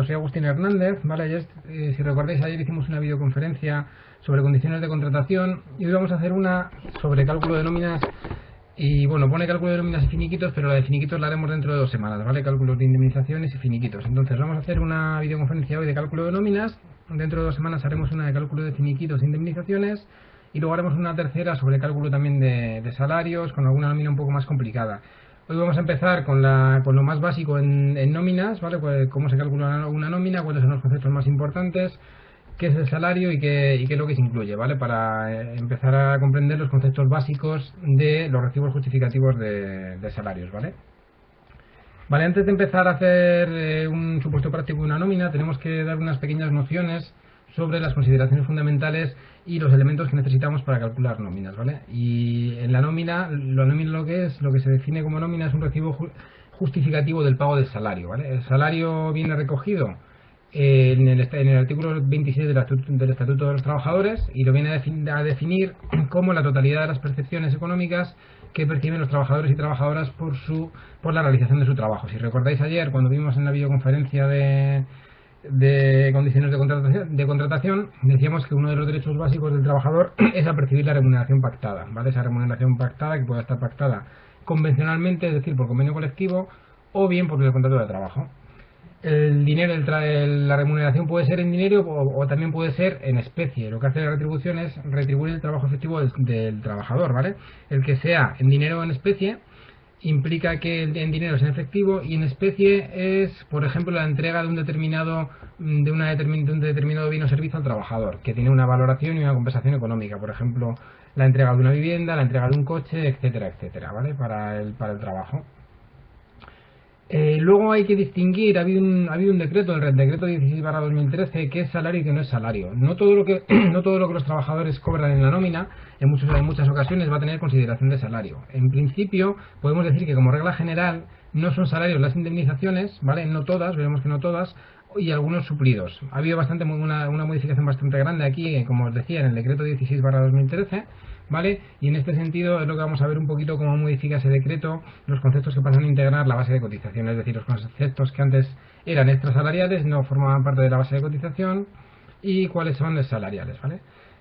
Soy Agustín Hernández, ¿vale? Ayer, si recordáis, ayer hicimos una videoconferencia sobre condiciones de contratación y hoy vamos a hacer una sobre cálculo de nóminas. Y bueno, pone cálculo de nóminas y finiquitos, pero la de finiquitos la haremos dentro de 2 semanas, ¿vale? Cálculos de indemnizaciones y finiquitos. Entonces vamos a hacer una videoconferencia hoy de cálculo de nóminas, dentro de 2 semanas haremos una de cálculo de finiquitos e indemnizaciones y luego haremos una tercera sobre cálculo también de salarios, con alguna nómina un poco más complicada. Hoy vamos a empezar con lo más básico en nóminas, ¿vale? Pues cómo se calcula una nómina, cuáles son los conceptos más importantes, qué es el salario y qué es lo que se incluye, ¿vale? Para empezar a comprender los conceptos básicos de los recibos justificativos de salarios, ¿vale? Vale, antes de empezar a hacer un supuesto práctico de una nómina, tenemos que dar unas pequeñas nociones sobre las consideraciones fundamentales y los elementos que necesitamos para calcular nóminas, ¿vale? Y en la nómina lo que es, lo que se define como nómina es un recibo justificativo del pago del salario, ¿vale? El salario viene recogido en el artículo 26 del Estatuto de los Trabajadores y lo viene a definir como la totalidad de las percepciones económicas que perciben los trabajadores y trabajadoras por la realización de su trabajo. Si recordáis ayer, cuando vimos en la videoconferencia de condiciones de contratación, decíamos que uno de los derechos básicos del trabajador es a percibir la remuneración pactada, ¿vale? Esa remuneración pactada que puede estar pactada convencionalmente, es decir, por convenio colectivo, o bien por el contrato de trabajo. El dinero, la remuneración puede ser en dinero o también puede ser en especie. Lo que hace la retribución es retribuir el trabajo efectivo del trabajador, ¿vale? El que sea en dinero o en especie implica que en dinero es en efectivo y en especie es, por ejemplo, la entrega de un determinado bien o servicio al trabajador, que tiene una valoración y una compensación económica, por ejemplo, la entrega de una vivienda, la entrega de un coche, etcétera, etcétera, ¿vale? Para el trabajo. Luego hay que distinguir, ha habido un decreto, el decreto 16/2013, que es salario y que no es salario. No todo lo que, no todo lo que los trabajadores cobran en la nómina, en muchas ocasiones va a tener consideración de salario. En principio, podemos decir que como regla general, no son salarios las indemnizaciones, ¿vale? No todas, veremos que no todas, y algunos suplidos. Ha habido una modificación bastante grande aquí, como os decía, en el decreto 16/2013, ¿vale? Y en este sentido es lo que vamos a ver un poquito cómo modifica ese decreto los conceptos que pasan a integrar la base de cotización, es decir, los conceptos que antes eran extrasalariales no formaban parte de la base de cotización y cuáles son los salariales, ¿vale?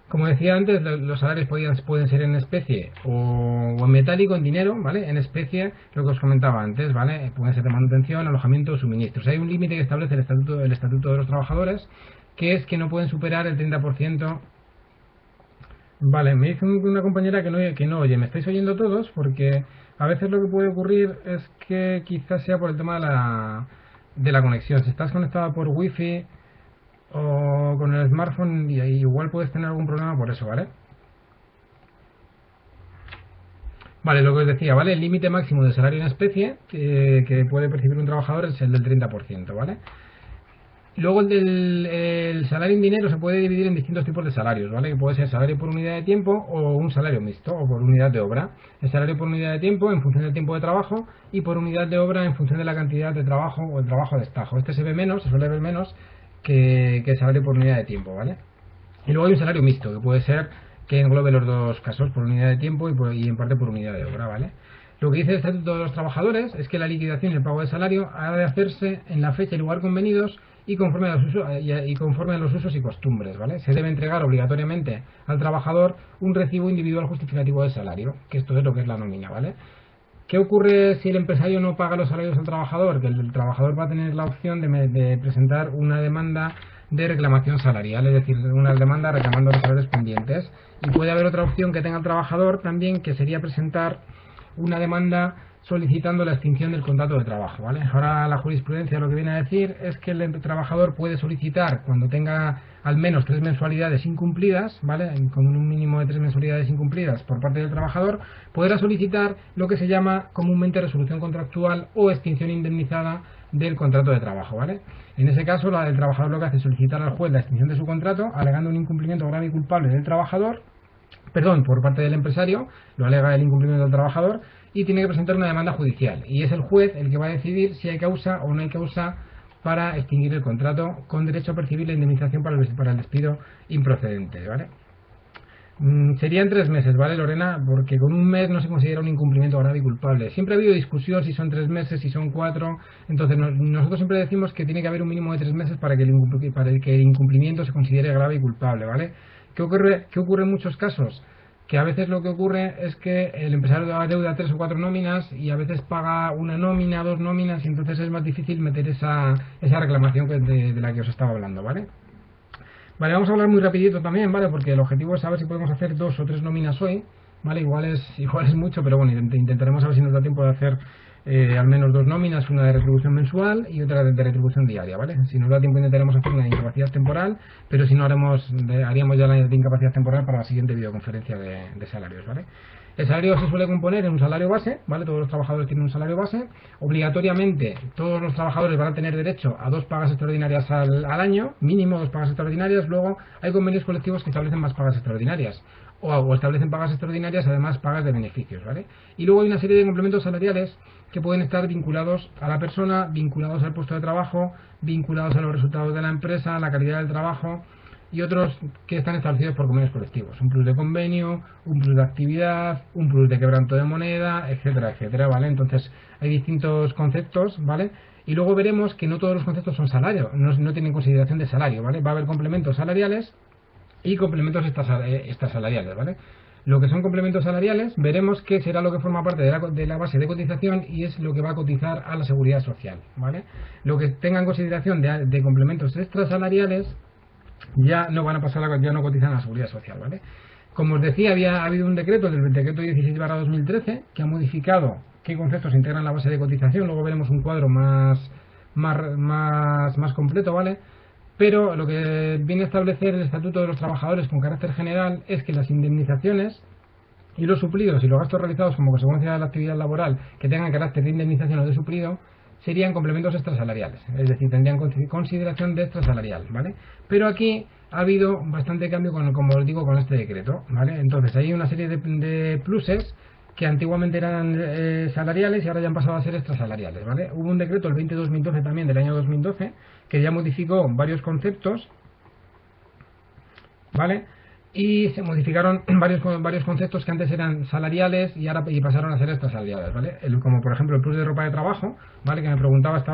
Como decía antes, los salarios pueden ser en especie o en metálico, en dinero, ¿vale? En especie, lo que os comentaba antes, ¿vale? Pueden ser de manutención, alojamiento o suministros. Hay un límite que establece el Estatuto de los Trabajadores, que es que no pueden superar el 30%. Vale, me dice una compañera que no oye. ¿Me estáis oyendo todos? Porque a veces lo que puede ocurrir es que quizás sea por el tema de la conexión. Si estás conectada por wifi o con el smartphone, y igual puedes tener algún problema por eso, ¿vale? Vale, lo que os decía, ¿vale? El límite máximo de salario en especie que puede percibir un trabajador es el del 30%, ¿vale? Luego el salario en dinero se puede dividir en distintos tipos de salarios, ¿vale? Que puede ser salario por unidad de tiempo o un salario mixto o por unidad de obra. El salario por unidad de tiempo en función del tiempo de trabajo y por unidad de obra en función de la cantidad de trabajo o el trabajo a destajo. Este se suele ver menos que el salario por unidad de tiempo, ¿vale? Y luego hay un salario mixto que puede ser que englobe los dos casos, por unidad de tiempo y en parte por unidad de obra, ¿vale? Lo que dice el Estatuto de los Trabajadores es que la liquidación y el pago de salario ha de hacerse en la fecha y lugar convenidos y conforme a los usos y costumbres, ¿vale? Se debe entregar obligatoriamente al trabajador un recibo individual justificativo de salario, que esto es lo que es la nómina, ¿vale? ¿Qué ocurre si el empresario no paga los salarios al trabajador? Que el trabajador va a tener la opción de presentar una demanda de reclamación salarial, es decir, una demanda reclamando los salarios pendientes. Y puede haber otra opción que tenga el trabajador también, que sería presentar una demanda solicitando la extinción del contrato de trabajo, ¿vale? Ahora la jurisprudencia lo que viene a decir es que el trabajador puede solicitar, cuando tenga al menos 3 mensualidades incumplidas, ¿vale? Con un mínimo de 3 mensualidades incumplidas por parte del trabajador, podrá solicitar lo que se llama comúnmente resolución contractual o extinción indemnizada del contrato de trabajo, ¿vale? En ese caso, el trabajador lo que hace es solicitar al juez la extinción de su contrato, alegando un incumplimiento grave y culpable del trabajador, por parte del empresario, lo alega el incumplimiento del trabajador, y tiene que presentar una demanda judicial. Y es el juez el que va a decidir si hay causa o no hay causa para extinguir el contrato, con derecho a percibir la indemnización para el despido improcedente, ¿vale? Serían 3 meses, ¿vale, Lorena? Porque con un mes no se considera un incumplimiento grave y culpable. Siempre ha habido discusión si son 3 meses, si son 4. Entonces, nosotros siempre decimos que tiene que haber un mínimo de 3 meses para que el incumplimiento se considere grave y culpable, ¿vale? ¿Qué ocurre en muchos casos? Que a veces lo que ocurre es que el empresario adeuda 3 o 4 nóminas y a veces paga una nómina, 2 nóminas, y entonces es más difícil meter esa reclamación de la que os estaba hablando, ¿vale? Vale, vamos a hablar muy rapidito también, ¿vale? Porque el objetivo es saber si podemos hacer 2 o 3 nóminas hoy, ¿vale? Igual es mucho, pero bueno, intentaremos a ver si nos da tiempo de hacer al menos 2 nóminas, una de retribución mensual y otra de retribución diaria, ¿vale? Si nos da tiempo intentaremos hacer una de incapacidad temporal, pero si no haríamos ya la de incapacidad temporal para la siguiente videoconferencia de salarios, ¿vale? El salario se suele componer en un salario base, ¿vale? Todos los trabajadores tienen un salario base. Obligatoriamente, todos los trabajadores van a tener derecho a 2 pagas extraordinarias al año, mínimo 2 pagas extraordinarias. Luego, hay convenios colectivos que establecen más pagas extraordinarias. O establecen pagas extraordinarias, además pagas de beneficios, ¿vale? Y luego hay una serie de complementos salariales que pueden estar vinculados a la persona, vinculados al puesto de trabajo, vinculados a los resultados de la empresa, a la calidad del trabajo, y otros que están establecidos por convenios colectivos. Un plus de convenio, un plus de actividad, un plus de quebranto de moneda, etcétera, etcétera, ¿vale? Entonces hay distintos conceptos, ¿vale? Y luego veremos que no todos los conceptos son salario, no tienen consideración de salario, ¿vale? Va a haber complementos salariales y complementos extrasalariales, ¿vale? Lo que son complementos salariales, veremos que será lo que forma parte de la base de cotización y es lo que va a cotizar a la seguridad social, ¿vale? Lo que tenga en consideración de complementos extrasalariales ya no van a pasar ya no cotizan a la seguridad social, ¿vale? Como os decía, ha habido un decreto, del decreto 16/2013, que ha modificado qué conceptos integran la base de cotización. Luego veremos un cuadro más completo, ¿vale? Pero lo que viene a establecer el Estatuto de los Trabajadores con carácter general es que las indemnizaciones y los suplidos y los gastos realizados como consecuencia de la actividad laboral que tengan carácter de indemnización o de suplido serían complementos extrasalariales, es decir, tendrían consideración de extrasalarial, ¿vale? Pero aquí ha habido bastante cambio, como os digo, con este decreto, ¿vale? Entonces hay una serie de pluses que antiguamente eran salariales y ahora ya han pasado a ser extrasalariales, ¿vale? Hubo un decreto, el 20/2012 también, del año 2012, que ya modificó varios conceptos, ¿vale? Y se modificaron varios conceptos que antes eran salariales y pasaron a ser extrasalariales, ¿vale? Como por ejemplo el plus de ropa de trabajo, ¿vale? Que me preguntaba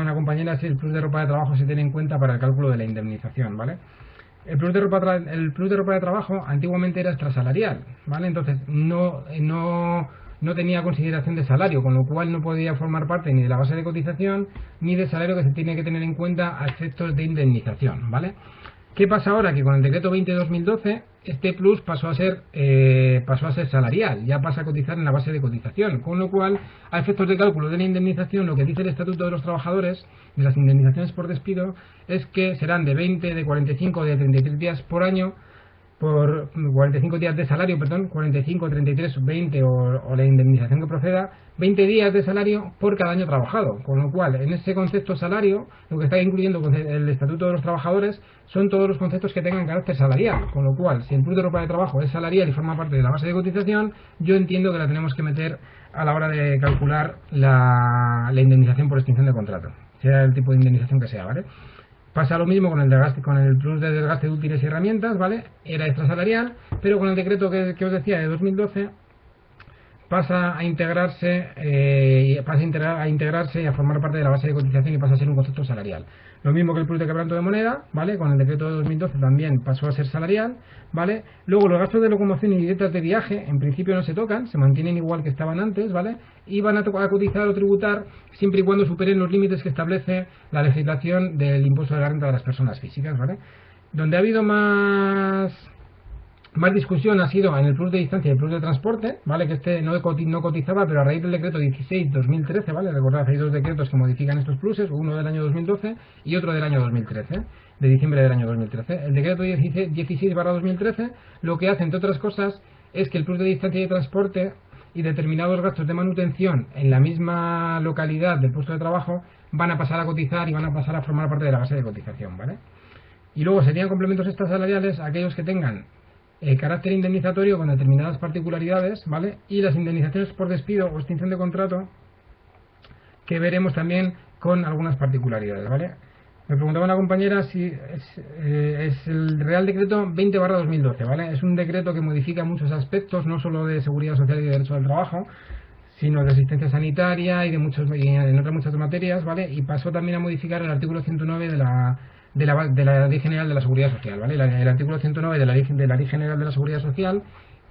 una compañera si el plus de ropa de trabajo se tiene en cuenta para el cálculo de la indemnización, ¿vale? El plus de ropa de trabajo antiguamente era extrasalarial, ¿vale? Entonces no tenía consideración de salario, con lo cual no podía formar parte ni de la base de cotización ni del salario que se tiene que tener en cuenta a efectos de indemnización, ¿vale? ¿Qué pasa ahora? Que con el decreto 20/2012 este plus pasó a ser salarial, ya pasa a cotizar en la base de cotización, con lo cual a efectos de cálculo de la indemnización lo que dice el Estatuto de los Trabajadores de las indemnizaciones por despido es que serán de 20, de 45, de 33 días por año, por 45 días de salario, 45, 33, 20 o la indemnización que proceda, 20 días de salario por cada año trabajado, con lo cual en ese concepto salario lo que está incluyendo el Estatuto de los Trabajadores son todos los conceptos que tengan carácter salarial, con lo cual si el plus de ropa de trabajo es salarial y forma parte de la base de cotización, yo entiendo que la tenemos que meter a la hora de calcular la indemnización por extinción de contrato, sea el tipo de indemnización que sea, ¿vale? Pasa lo mismo con el plus de desgaste de útiles y herramientas, ¿vale? Era extrasalarial, pero con el decreto que os decía de 2012 pasa a integrarse y a formar parte de la base de cotización y pasa a ser un concepto salarial. Lo mismo que el plus de quebranto de moneda, ¿vale? Con el decreto de 2012 también pasó a ser salarial, ¿vale? Luego los gastos de locomoción y dietas de viaje en principio no se tocan, se mantienen igual que estaban antes, ¿vale? Y van a cotizar o tributar siempre y cuando superen los límites que establece la legislación del impuesto de la renta de las personas físicas, ¿vale? Donde ha habido más discusión ha sido en el plus de distancia y el plus de transporte, ¿vale? Que no cotizaba, pero a raíz del decreto 16/2013, ¿vale? Recordad, hay 2 decretos que modifican estos pluses, uno del año 2012 y otro del año 2013, de diciembre del año 2013. El decreto 16/2013 lo que hace, entre otras cosas, es que el plus de distancia y transporte y determinados gastos de manutención en la misma localidad del puesto de trabajo van a pasar a cotizar y van a pasar a formar parte de la base de cotización, ¿vale? Y luego serían complementos extrasalariales aquellos que tengan carácter indemnizatorio con determinadas particularidades, ¿vale? Y las indemnizaciones por despido o extinción de contrato, que veremos también con algunas particularidades, ¿vale? Me preguntaba una compañera si es el Real Decreto 20/2012, ¿vale? Es un decreto que modifica muchos aspectos, no solo de seguridad social y de derecho al trabajo, sino de asistencia sanitaria y en otras muchas materias, ¿vale? Y pasó también a modificar el artículo 109 de la Ley General de la Seguridad Social, ¿vale? El artículo 109 de la Ley General de la Seguridad Social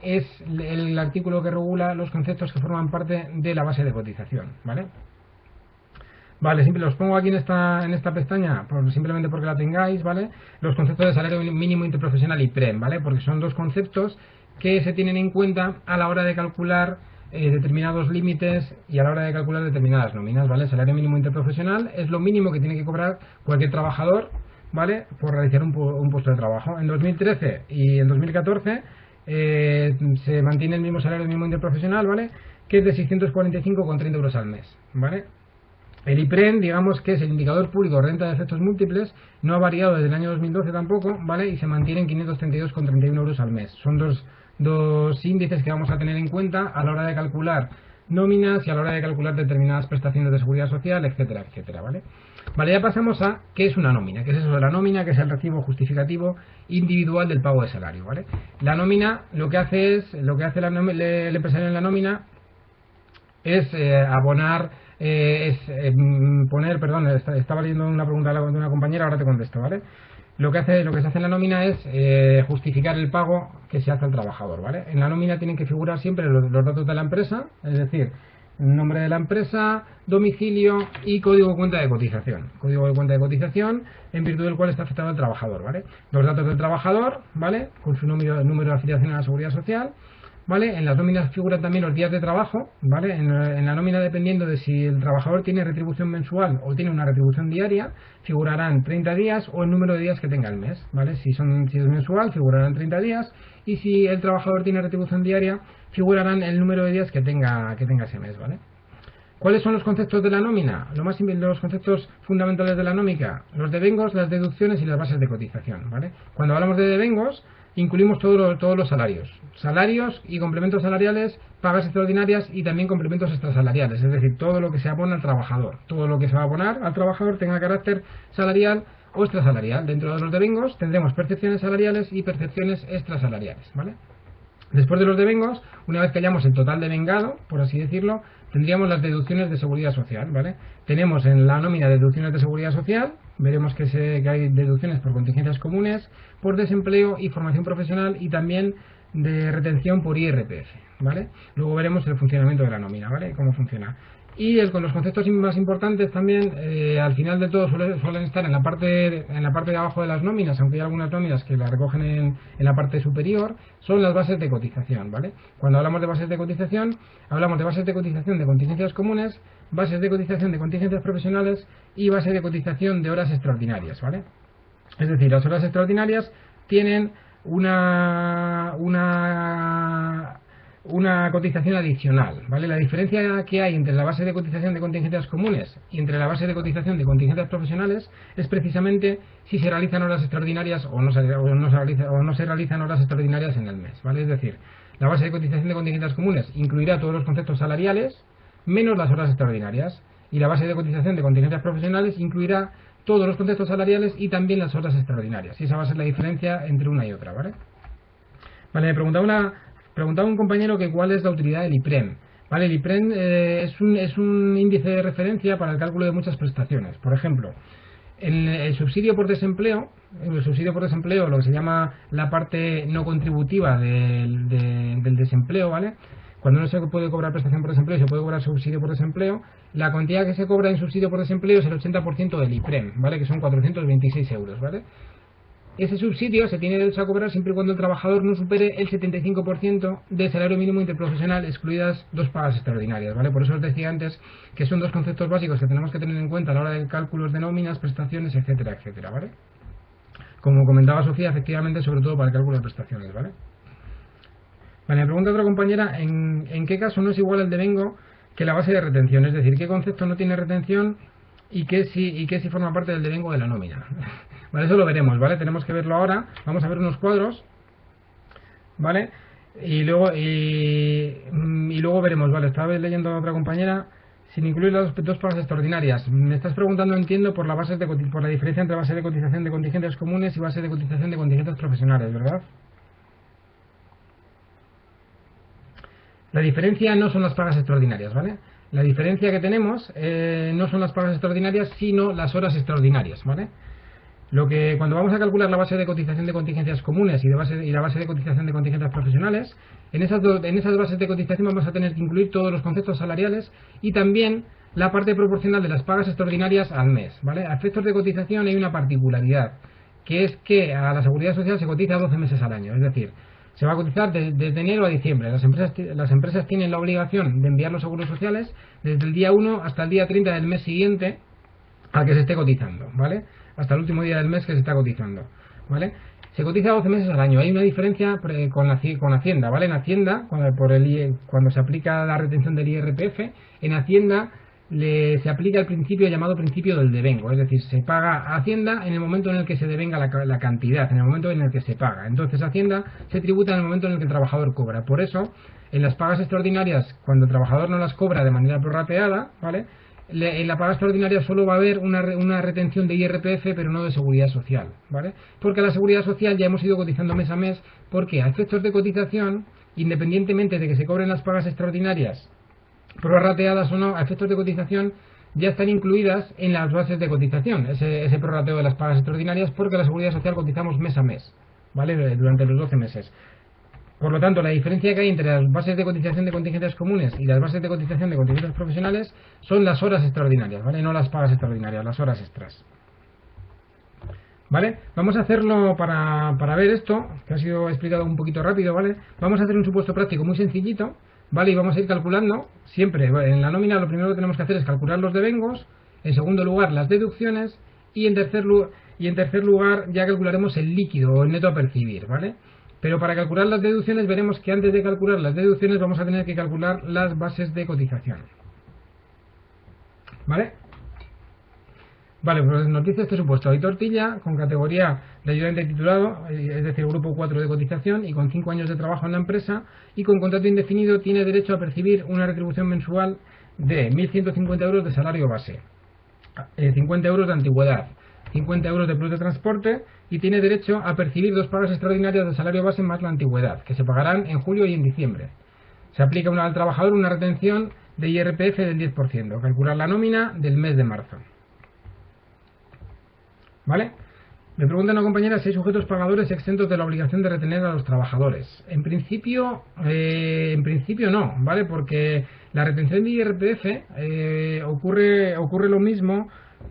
es el artículo que regula los conceptos que forman parte de la base de cotización, ¿vale? Vale, siempre los pongo aquí en esta pestaña, simplemente porque la tengáis, ¿vale? Los conceptos de salario mínimo interprofesional y PREM, ¿vale? Porque son dos conceptos que se tienen en cuenta a la hora de calcular determinados límites y a la hora de calcular determinadas nóminas, ¿vale? El salario mínimo interprofesional es lo mínimo que tiene que cobrar cualquier trabajador, ¿vale? Por realizar un puesto de trabajo. En 2013 y en 2014 se mantiene el mismo salario mínimo interprofesional, ¿vale? Que es de 645,30 euros al mes, ¿vale? El IPREM, digamos que es el indicador público de renta de efectos múltiples, no ha variado desde el año 2012 tampoco, ¿vale? Y se mantiene en 532,31 euros al mes. Son dos índices que vamos a tener en cuenta a la hora de calcular nóminas y a la hora de calcular determinadas prestaciones de seguridad social, etcétera, etcétera, ¿vale? Vale, ya pasamos a qué es una nómina. ¿Qué es eso de la nómina? Que es el recibo justificativo individual del pago de salario, ¿vale? La nómina, lo que hace el empresario en la nómina es abonar, perdón, estaba leyendo una pregunta de una compañera, ahora te contesto, ¿vale? Lo que se hace en la nómina es justificar el pago que se hace al trabajador, ¿vale? En la nómina tienen que figurar siempre los datos de la empresa, es decir, nombre de la empresa, domicilio y código de cuenta de cotización. Código de cuenta de cotización en virtud del cual está afectado el trabajador, ¿vale? Los datos del trabajador, ¿vale? Con su número de afiliación a la seguridad social, ¿vale? En las nóminas figuran también los días de trabajo, ¿vale? En la nómina, dependiendo de si el trabajador tiene retribución mensual o tiene una retribución diaria, figurarán 30 días o el número de días que tenga el mes, ¿vale? Si es mensual, figurarán 30 días, y si el trabajador tiene retribución diaria, figurarán el número de días que tenga ese mes, ¿vale? ¿Cuáles son los conceptos de la nómina? Los conceptos fundamentales de la nómina: los devengos, las deducciones y las bases de cotización, ¿vale? Cuando hablamos de devengos, incluimos todos los salarios y complementos salariales, pagas extraordinarias y también complementos extrasalariales, es decir, todo lo que se abona al trabajador, todo lo que se va a abonar al trabajador tenga carácter salarial o extrasalarial. Dentro de los devengos tendremos percepciones salariales y percepciones extrasalariales, ¿vale? Después de los devengos, una vez que hayamos el total devengado, por así decirlo, tendríamos las deducciones de seguridad social, ¿vale? Tenemos en la nómina deducciones de seguridad social, veremos que hay deducciones por contingencias comunes, por desempleo y formación profesional, y también de retención por IRPF, ¿vale? Luego veremos el funcionamiento de la nómina, ¿vale? Cómo funciona. Y con los conceptos más importantes también, al final de todo suelen estar en la parte de abajo de las nóminas, aunque hay algunas nóminas que las recogen en la parte superior, son las bases de cotización, ¿vale? Cuando hablamos de bases de cotización, hablamos de bases de cotización de contingencias comunes, bases de cotización de contingencias profesionales y bases de cotización de horas extraordinarias, ¿vale? Es decir, las horas extraordinarias tienen una cotización adicional, ¿vale? La diferencia que hay entre la base de cotización de contingencias comunes y entre la base de cotización de contingencias profesionales es precisamente si se realizan horas extraordinarias o no se realizan horas extraordinarias en el mes, ¿vale? Es decir, la base de cotización de contingencias comunes incluirá todos los conceptos salariales menos las horas extraordinarias, y la base de cotización de contingencias profesionales incluirá todos los conceptos salariales y también las horas extraordinarias, y esa va a ser la diferencia entre una y otra, ¿vale? Vale, me preguntaba un compañero que cuál es la utilidad del IPREM. Vale, el IPREM es un índice de referencia para el cálculo de muchas prestaciones. Por ejemplo, en el subsidio por desempleo, lo que se llama la parte no contributiva del desempleo, ¿vale? Cuando no se puede cobrar prestación por desempleo y se puede cobrar subsidio por desempleo, la cantidad que se cobra en subsidio por desempleo es el 80% del IPREM, ¿vale? Que son 426 euros, ¿vale? Ese subsidio se tiene derecho a cobrar siempre y cuando el trabajador no supere el 75% del salario mínimo interprofesional, excluidas dos pagas extraordinarias, ¿vale? Por eso os decía antes que son dos conceptos básicos que tenemos que tener en cuenta a la hora de cálculos de nóminas, prestaciones, etcétera, etcétera, ¿vale? Como comentaba Sofía, efectivamente, sobre todo para el cálculo de prestaciones, ¿vale? Vale, me pregunta otra compañera, ¿en qué caso no es igual el devengo que la base de retención? Es decir, ¿qué concepto no tiene retención y qué sí forma parte del devengo de la nómina? Vale, eso lo veremos, ¿vale? Tenemos que verlo ahora. Vamos a ver unos cuadros, ¿vale? Y luego veremos, ¿vale? Estaba leyendo a otra compañera sin incluir las dos pagas extraordinarias. Me estás preguntando, entiendo, por la diferencia entre base de cotización de contingencias comunes y base de cotización de contingencias profesionales, ¿verdad? La diferencia no son las pagas extraordinarias, ¿vale? La diferencia que tenemos no son las pagas extraordinarias, sino las horas extraordinarias, ¿vale? Cuando vamos a calcular la base de cotización de contingencias comunes y la base de cotización de contingencias profesionales, en esas bases de cotización vamos a tener que incluir todos los conceptos salariales y también la parte proporcional de las pagas extraordinarias al mes, ¿vale? A efectos de cotización hay una particularidad, que es que a la Seguridad Social se cotiza 12 meses al año, es decir, se va a cotizar desde enero a diciembre. Las empresas tienen la obligación de enviar los seguros sociales desde el día 1 hasta el día 30 del mes siguiente al que se esté cotizando, ¿vale? Hasta el último día del mes que se está cotizando, ¿vale? Se cotiza 12 meses al año. Hay una diferencia con Hacienda, ¿vale? En Hacienda, cuando se aplica la retención del IRPF, en Hacienda se aplica el principio llamado principio del devengo, es decir, se paga a Hacienda en el momento en el que se devenga la cantidad, en el momento en el que se paga. Entonces Hacienda se tributa en el momento en el que el trabajador cobra. Por eso, en las pagas extraordinarias, cuando el trabajador no las cobra de manera prorrateada, ¿vale?, en la paga extraordinaria solo va a haber una retención de IRPF, pero no de Seguridad Social, ¿vale? Porque a la Seguridad Social ya hemos ido cotizando mes a mes, porque a efectos de cotización, independientemente de que se cobren las pagas extraordinarias prorrateadas o no, a efectos de cotización ya están incluidas en las bases de cotización, ese prorrateo de las pagas extraordinarias, porque a la Seguridad Social cotizamos mes a mes, ¿vale?, durante los 12 meses. Por lo tanto, la diferencia que hay entre las bases de cotización de contingencias comunes y las bases de cotización de contingencias profesionales son las horas extraordinarias, ¿vale? No las pagas extraordinarias, las horas extras. ¿Vale? Vamos a hacerlo para ver esto, que ha sido explicado un poquito rápido, ¿vale? Vamos a hacer un supuesto práctico muy sencillito, ¿vale? Y vamos a ir calculando siempre. En la nómina lo primero que tenemos que hacer es calcular los devengos, en segundo lugar las deducciones y en tercer lugar ya calcularemos el líquido o el neto a percibir, ¿vale? Pero para calcular las deducciones veremos que antes de calcular las deducciones vamos a tener que calcular las bases de cotización. ¿Vale? Vale, pues nos dice este supuesto. Hay tortilla con categoría de ayudante titulado, es decir, grupo 4 de cotización y con 5 años de trabajo en la empresa y con contrato indefinido tiene derecho a percibir una retribución mensual de 1.150 euros de salario base, 50 euros de antigüedad, 50 euros de plus de transporte y tiene derecho a percibir 2 pagas extraordinarias de salario base más la antigüedad, que se pagarán en julio y en diciembre. Se aplica al trabajador una retención de IRPF del 10%, calcular la nómina del mes de marzo. ¿Vale? Me pregunta una compañera si hay sujetos pagadores exentos de la obligación de retener a los trabajadores. En principio no, ¿vale? Porque la retención de IRPF ocurre lo mismo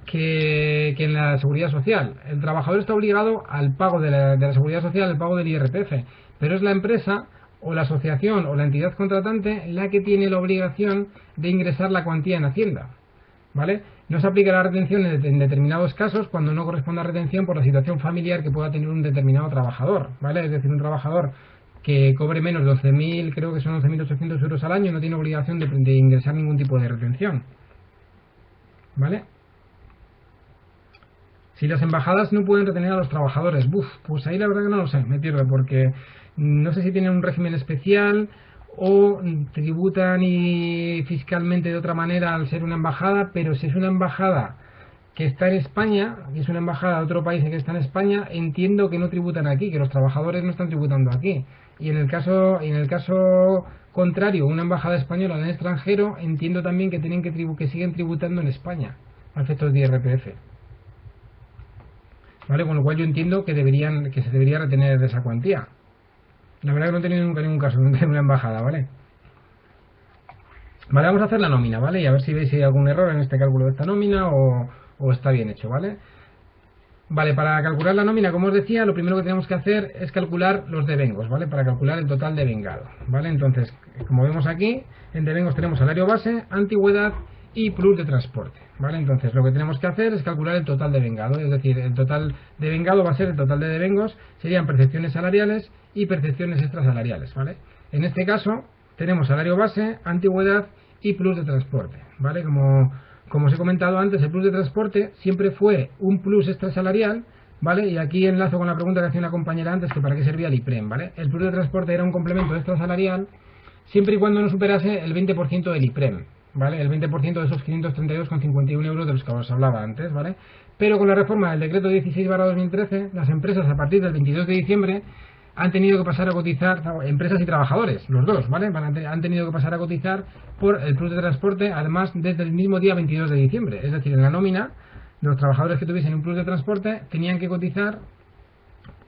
que en la Seguridad Social. El trabajador está obligado al pago de la Seguridad Social, al pago del IRPF, pero es la empresa o la asociación o la entidad contratante la que tiene la obligación de ingresar la cuantía en Hacienda, ¿vale? No se aplica la retención en determinados casos cuando no corresponde a retención por la situación familiar que pueda tener un determinado trabajador, ¿vale? Es decir, un trabajador que cobre menos de 11.000, creo que son 11.800 euros al año, no tiene obligación de ingresar ningún tipo de retención, ¿vale? Si las embajadas no pueden retener a los trabajadores, pues ahí la verdad que no lo sé, me pierdo, porque no sé si tienen un régimen especial o tributan y fiscalmente de otra manera al ser una embajada, pero si es una embajada que está en España, y es una embajada de otro país que está en España, entiendo que no tributan aquí, que los trabajadores no están tributando aquí. Y en el caso contrario, una embajada española en el extranjero, entiendo también que que siguen tributando en España a efectos de IRPF. ¿Vale? Con lo cual yo entiendo que se debería retener de esa cuantía. La verdad que no he tenido nunca ningún caso de una embajada, ¿vale? Vale, vamos a hacer la nómina, ¿vale? Y a ver si veis si hay algún error en este cálculo de esta nómina o está bien hecho, ¿vale? Vale, para calcular la nómina, como os decía, lo primero que tenemos que hacer es calcular los devengos, ¿vale? Para calcular el total devengado, ¿vale? Entonces, como vemos aquí, en devengos tenemos salario base, antigüedad y plus de transporte, ¿vale? Entonces lo que tenemos que hacer es calcular el total devengado, es decir, el total devengado va a ser el total de devengos, serían percepciones salariales y percepciones extrasalariales, ¿vale? En este caso tenemos salario base, antigüedad y plus de transporte, ¿vale? Como os he comentado antes, el plus de transporte siempre fue un plus extrasalarial, ¿vale? Y aquí enlazo con la pregunta que hacía una compañera antes, que para qué servía el IPREM, ¿vale? El plus de transporte era un complemento extrasalarial siempre y cuando no superase el 20% del IPREM, ¿vale? El 20% de esos 532,51 euros de los que os hablaba antes, ¿vale? Pero con la reforma del decreto 16/2013, las empresas a partir del 22 de diciembre han tenido que pasar a cotizar, empresas y trabajadores, los dos, ¿vale? Han tenido que pasar a cotizar por el plus de transporte, además desde el mismo día 22 de diciembre. Es decir, en la nómina, los trabajadores que tuviesen un plus de transporte tenían que cotizar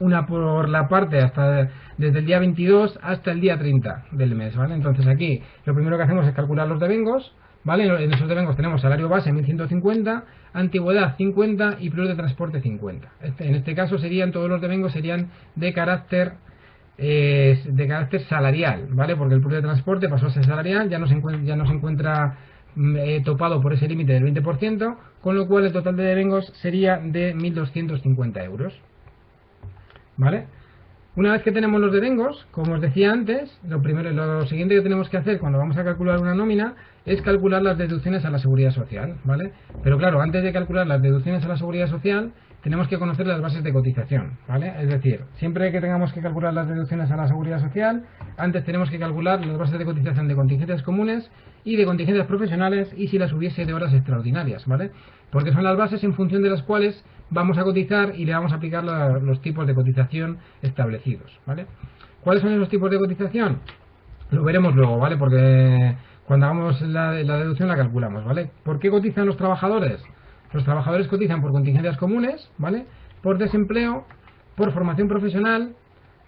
una por la parte hasta desde el día 22 hasta el día 30 del mes, ¿vale? Entonces aquí lo primero que hacemos es calcular los devengos, ¿vale? En esos devengos tenemos salario base 1150, antigüedad 50 y plus de transporte 50. En este caso serían todos los devengos serían de carácter salarial, ¿vale? Porque el plus de transporte pasó a ser salarial, ya no se encuentra topado por ese límite del 20%, con lo cual el total de devengos sería de 1250 euros. ¿Vale? Una vez que tenemos los devengos, como os decía antes, lo siguiente que tenemos que hacer cuando vamos a calcular una nómina es calcular las deducciones a la seguridad social, ¿vale? Pero claro, antes de calcular las deducciones a la seguridad social, tenemos que conocer las bases de cotización, ¿vale? Es decir, siempre que tengamos que calcular las deducciones a la seguridad social, antes tenemos que calcular las bases de cotización de contingencias comunes y de contingencias profesionales y si las hubiese de horas extraordinarias, ¿vale? Porque son las bases en función de las cuales vamos a cotizar y le vamos a aplicar los tipos de cotización establecidos, ¿vale? ¿Cuáles son esos tipos de cotización? Lo veremos luego, ¿vale? Porque cuando hagamos la deducción la calculamos, ¿vale? ¿Por qué cotizan los trabajadores? Los trabajadores cotizan por contingencias comunes, ¿vale? Por desempleo, por formación profesional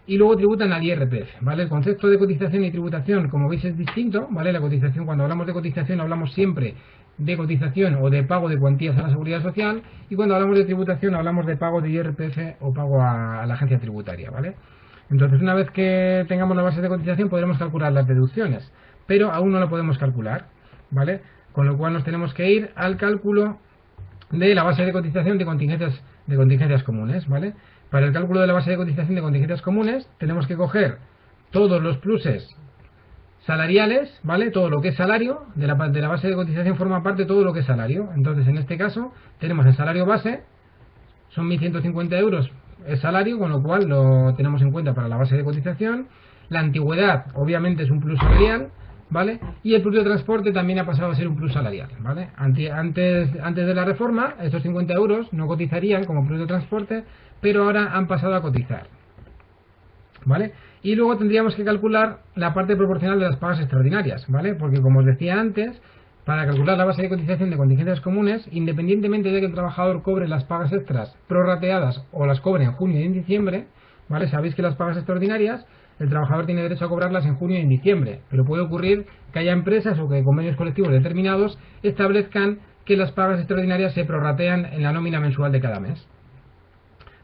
y luego tributan al IRPF, ¿vale? El concepto de cotización y tributación, como veis, es distinto, ¿vale? La cotización, cuando hablamos de cotización, hablamos siempre de cotización o de pago de cuantías a la seguridad social, y cuando hablamos de tributación hablamos de pago de IRPF o pago a la agencia tributaria, ¿vale? Entonces, una vez que tengamos la base de cotización, podremos calcular las deducciones, pero aún no lo podemos calcular, ¿vale? Con lo cual nos tenemos que ir al cálculo de la base de cotización de contingencias comunes, ¿vale? Para el cálculo de la base de cotización de contingencias comunes tenemos que coger todos los pluses salariales, ¿vale? Todo lo que es salario, de la base de cotización forma parte todo lo que es salario. Entonces, en este caso, tenemos el salario base, son 1.150 euros el salario, con lo cual lo tenemos en cuenta para la base de cotización. La antigüedad, obviamente, es un plus salarial, ¿vale? Y el plus de transporte también ha pasado a ser un plus salarial, ¿vale? Antes de la reforma, estos 50 euros no cotizarían como plus de transporte, pero ahora han pasado a cotizar, ¿vale? Y luego tendríamos que calcular la parte proporcional de las pagas extraordinarias, ¿vale? Porque como os decía antes, para calcular la base de cotización de contingencias comunes, independientemente de que el trabajador cobre las pagas extras prorrateadas o las cobre en junio y en diciembre, ¿vale? Sabéis que las pagas extraordinarias, el trabajador tiene derecho a cobrarlas en junio y en diciembre, pero puede ocurrir que haya empresas o que convenios colectivos determinados establezcan que las pagas extraordinarias se prorratean en la nómina mensual de cada mes,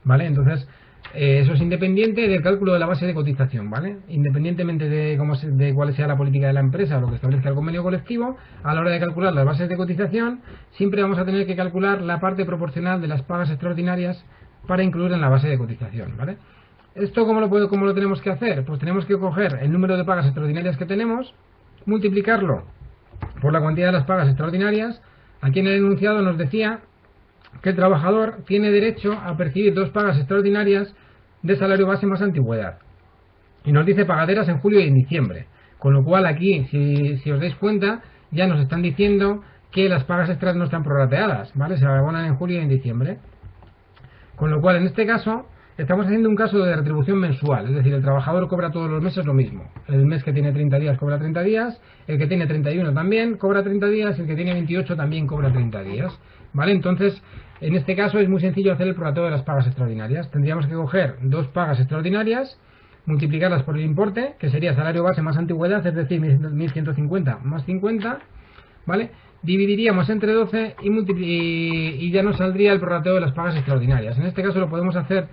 ¿vale? Entonces, eso es independiente del cálculo de la base de cotización, ¿vale? Independientemente de cuál sea la política de la empresa o lo que establezca el convenio colectivo, a la hora de calcular las bases de cotización, siempre vamos a tener que calcular la parte proporcional de las pagas extraordinarias para incluir en la base de cotización, ¿vale? ¿Esto cómo lo tenemos que hacer? Pues tenemos que coger el número de pagas extraordinarias que tenemos, multiplicarlo por la cuantía de las pagas extraordinarias. Aquí en el enunciado nos decía que el trabajador tiene derecho a percibir dos pagas extraordinarias de salario base más antigüedad. Y nos dice pagaderas en julio y en diciembre. Con lo cual aquí, si os dais cuenta, ya nos están diciendo que las pagas extras no están prorrateadas, ¿vale? Se abonan en julio y en diciembre. Con lo cual, en este caso, estamos haciendo un caso de retribución mensual. Es decir, el trabajador cobra todos los meses lo mismo. El mes que tiene 30 días cobra 30 días, el que tiene 31 también cobra 30 días, el que tiene 28 también cobra 30 días. ¿Vale? Entonces, en este caso es muy sencillo hacer el prorrateo de las pagas extraordinarias. Tendríamos que coger dos pagas extraordinarias, multiplicarlas por el importe, que sería salario base más antigüedad, es decir, 1.150 más 50, ¿vale? Dividiríamos entre 12 y ya nos saldría el prorrateo de las pagas extraordinarias. En este caso lo podemos hacer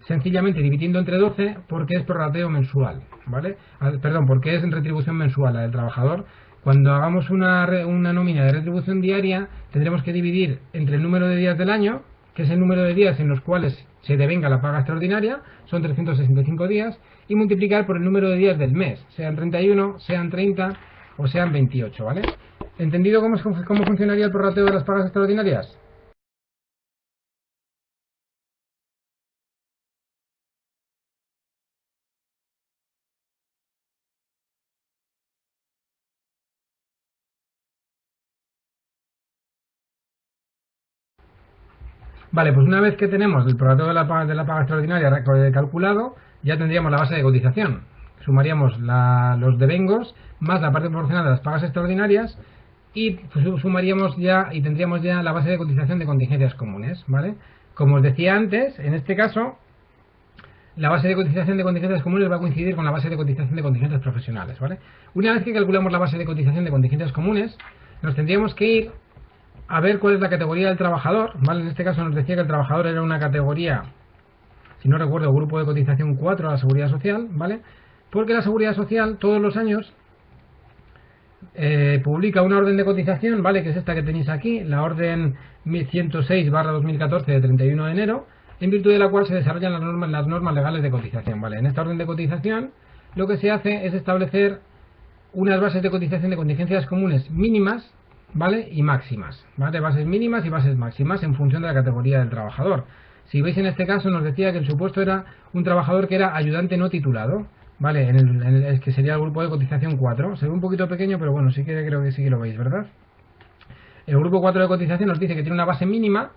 sencillamente dividiendo entre 12 porque es prorrateo mensual, ¿vale? Perdón, porque es en retribución mensual la del trabajador. Cuando hagamos una nómina de retribución diaria, tendremos que dividir entre el número de días del año, que es el número de días en los cuales se devenga la paga extraordinaria, son 365 días, y multiplicar por el número de días del mes, sean 31, sean 30 o sean 28, ¿vale? ¿Entendido cómo funcionaría el prorrateo de las pagas extraordinarias? Vale, pues una vez que tenemos el prorrateo de la paga extraordinaria calculado, ya tendríamos la base de cotización. Sumaríamos los devengos más la parte proporcional de las pagas extraordinarias y pues, sumaríamos ya y tendríamos ya la base de cotización de contingencias comunes, ¿vale? Como os decía antes, en este caso, la base de cotización de contingencias comunes va a coincidir con la base de cotización de contingencias profesionales, ¿vale? Una vez que calculamos la base de cotización de contingencias comunes, nos tendríamos que ir a ver cuál es la categoría del trabajador, ¿vale? En este caso nos decía que el trabajador era una categoría, si no recuerdo, grupo de cotización 4 a la Seguridad Social, ¿vale? Porque la Seguridad Social todos los años publica una orden de cotización, ¿vale? Que es esta que tenéis aquí, la orden 1106/2014 de 31 de enero, en virtud de la cual se desarrollan las normas legales de cotización, ¿vale? En esta orden de cotización lo que se hace es establecer unas bases de cotización de contingencias comunes mínimas, ¿vale? Y máximas, ¿vale? Bases mínimas y bases máximas en función de la categoría del trabajador. Si veis en este caso nos decía que el supuesto era un trabajador que era ayudante no titulado, ¿vale? El que sería el grupo de cotización 4. Se ve un poquito pequeño, pero bueno, sí que creo que sí que lo veis, ¿verdad? El grupo 4 de cotización nos dice que tiene una base mínima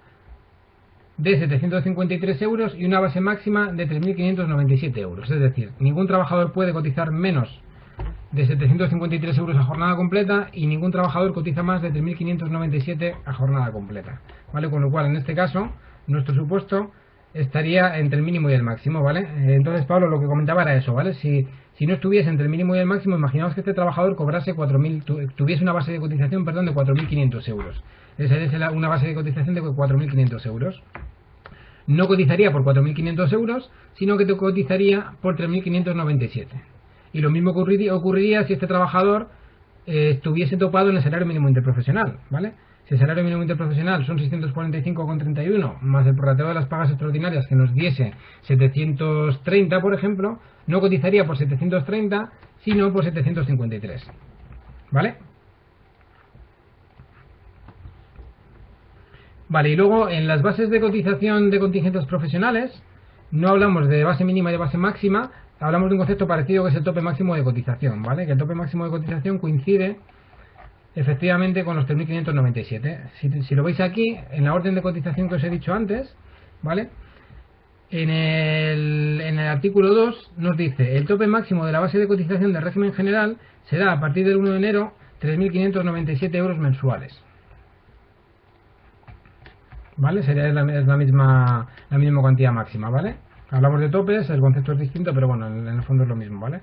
de 753 euros y una base máxima de 3.597 euros. Es decir, ningún trabajador puede cotizar menos de 753 euros a jornada completa y ningún trabajador cotiza más de 3.597 a jornada completa, ¿vale? Con lo cual, en este caso, nuestro supuesto estaría entre el mínimo y el máximo, ¿vale? Entonces, Pablo, lo que comentaba era eso, ¿vale? Si no estuviese entre el mínimo y el máximo, imaginaos que este trabajador cobrase tuviese una base de cotización, perdón, de 4.500 euros. Esa es una base de cotización de 4.500 euros. No cotizaría por 4.500 euros, sino que te cotizaría por 3.597. Y lo mismo ocurriría si este trabajador estuviese topado en el salario mínimo interprofesional, ¿vale? Si el salario mínimo interprofesional son 645,31 más el prorrateo de las pagas extraordinarias que nos diese 730, por ejemplo, no cotizaría por 730, sino por 753, ¿vale? Vale, y luego en las bases de cotización de contingencias profesionales no hablamos de base mínima y de base máxima, hablamos de un concepto parecido que es el tope máximo de cotización, ¿vale? Que el tope máximo de cotización coincide efectivamente con los 3.597. Si lo veis aquí, en la orden de cotización que os he dicho antes, ¿vale? En el artículo 2 nos dice, el tope máximo de la base de cotización del régimen general será a partir del 1 de enero 3.597 euros mensuales. ¿Vale? Sería la misma cuantía máxima, ¿vale? Hablamos de topes, el concepto es distinto, pero bueno, en el fondo es lo mismo, ¿vale?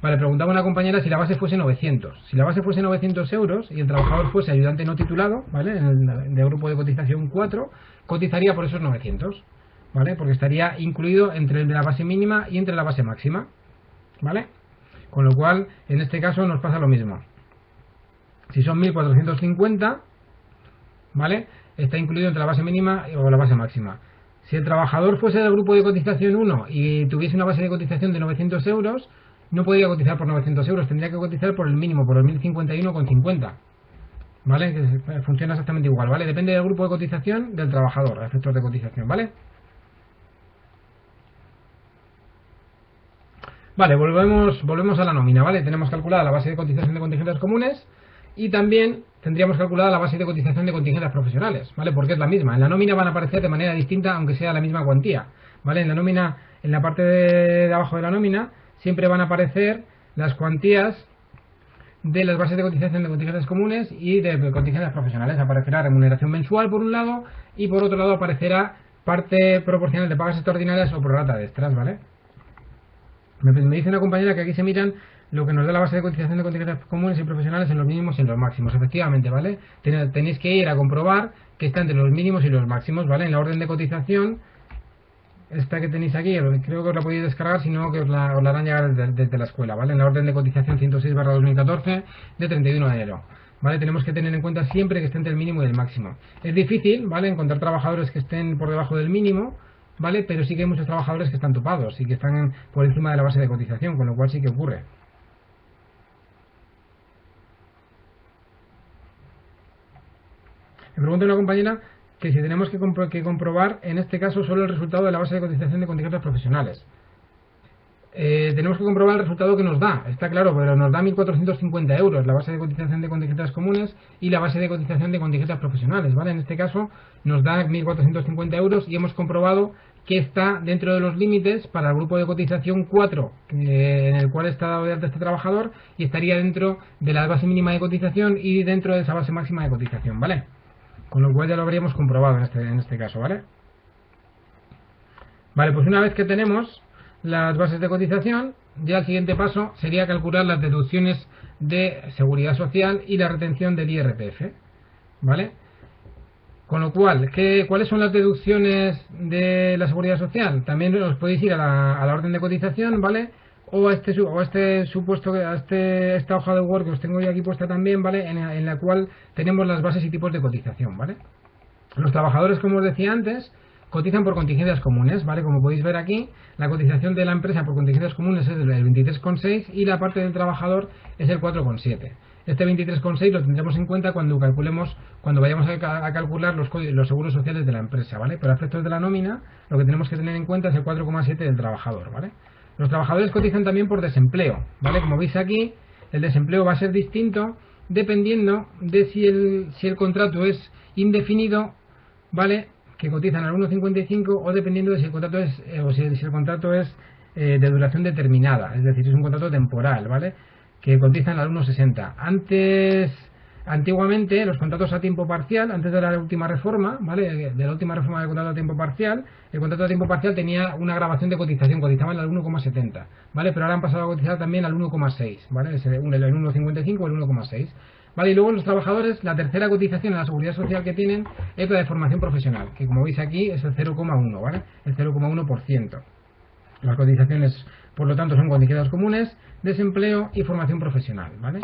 Vale, preguntaba una compañera si la base fuese 900. Si la base fuese 900 euros y el trabajador fuese ayudante no titulado, ¿vale? De grupo de cotización 4, cotizaría por esos 900, ¿vale? Porque estaría incluido entre la base mínima y entre la base máxima, ¿vale? Con lo cual, en este caso nos pasa lo mismo. Si son 1.450, ¿vale? Está incluido entre la base mínima o la base máxima. Si el trabajador fuese del grupo de cotización 1 y tuviese una base de cotización de 900 euros, no podría cotizar por 900 euros, tendría que cotizar por el mínimo, por el 1.051,50. ¿Vale? Que funciona exactamente igual, ¿vale? Depende del grupo de cotización del trabajador, a efectos de cotización, ¿vale? Vale, volvemos a la nómina, ¿vale? Tenemos calculada la base de cotización de contingencias comunes y también tendríamos calculada la base de cotización de contingencias profesionales, ¿vale? Porque es la misma. En la nómina van a aparecer de manera distinta, aunque sea la misma cuantía, ¿vale? En la nómina, en la parte de abajo de la nómina, siempre van a aparecer las cuantías de las bases de cotización de contingencias comunes y de contingencias profesionales. Aparecerá remuneración mensual por un lado y por otro lado aparecerá parte proporcional de pagas extraordinarias o prorrata de extras, ¿vale? Me dice una compañera que aquí se miran lo que nos da la base de cotización de contingencias comunes y profesionales en los mínimos y en los máximos. Efectivamente, ¿vale? Tenéis que ir a comprobar que está entre los mínimos y los máximos, ¿vale? En la orden de cotización, esta que tenéis aquí, creo que os la podéis descargar, si no que os la harán llegar desde la escuela, ¿vale? En la orden de cotización 106/2014 de 31 de enero. ¿Vale? Tenemos que tener en cuenta siempre que esté entre el mínimo y el máximo. Es difícil, ¿vale? Encontrar trabajadores que estén por debajo del mínimo, ¿vale? Pero sí que hay muchos trabajadores que están topados y que están por encima de la base de cotización, con lo cual sí que ocurre. Me pregunta una compañera que si tenemos que comprobar, en este caso, solo el resultado de la base de cotización de contingencias profesionales. tenemos que comprobar el resultado que nos da, está claro, pero nos da 1.450 euros la base de cotización de contingencias comunes y la base de cotización de contingencias profesionales, ¿vale? En este caso nos da 1.450 euros y hemos comprobado que está dentro de los límites para el grupo de cotización 4, en el cual está dado de alta este trabajador, y estaría dentro de la base mínima de cotización y dentro de esa base máxima de cotización, ¿vale? Con lo cual ya lo habríamos comprobado en este caso, ¿vale? Vale, pues una vez que tenemos las bases de cotización, ya el siguiente paso sería calcular las deducciones de seguridad social y la retención del IRPF, ¿vale? Con lo cual, ¿cuáles son las deducciones de la seguridad social? También os podéis ir a la orden de cotización, ¿vale? O a este supuesto, esta hoja de Word que os tengo yo aquí puesta también, ¿vale? En la cual tenemos las bases y tipos de cotización, ¿vale? Los trabajadores, como os decía antes, cotizan por contingencias comunes, ¿vale? Como podéis ver aquí, la cotización de la empresa por contingencias comunes es del 23,6 y la parte del trabajador es el 4,7. Este 23,6 lo tendremos en cuenta cuando vayamos a calcular los seguros sociales de la empresa, ¿vale? Pero a efectos de la nómina, lo que tenemos que tener en cuenta es el 4,7 del trabajador, ¿vale? Los trabajadores cotizan también por desempleo, ¿vale? Como veis aquí, el desempleo va a ser distinto dependiendo de si el contrato es indefinido, ¿vale? Que cotizan al 1,55, o dependiendo de si el contrato es de duración determinada, es decir, es un contrato temporal, ¿vale? Que cotizan al 1,60. Antiguamente, los contratos a tiempo parcial, antes de la última reforma, ¿vale? De la última reforma del contrato a tiempo parcial, el contrato a tiempo parcial tenía una grabación de cotización, cotizaban al 1,70, ¿vale? Pero ahora han pasado a cotizar también al 1,6, ¿vale? El 1,55 o el 1,6. Vale, y luego los trabajadores, la tercera cotización en la seguridad social que tienen es la de formación profesional, que como veis aquí es el 0,1, ¿vale? El 0,1%. Las cotizaciones, por lo tanto, son contingencias comunes, desempleo y formación profesional, ¿vale?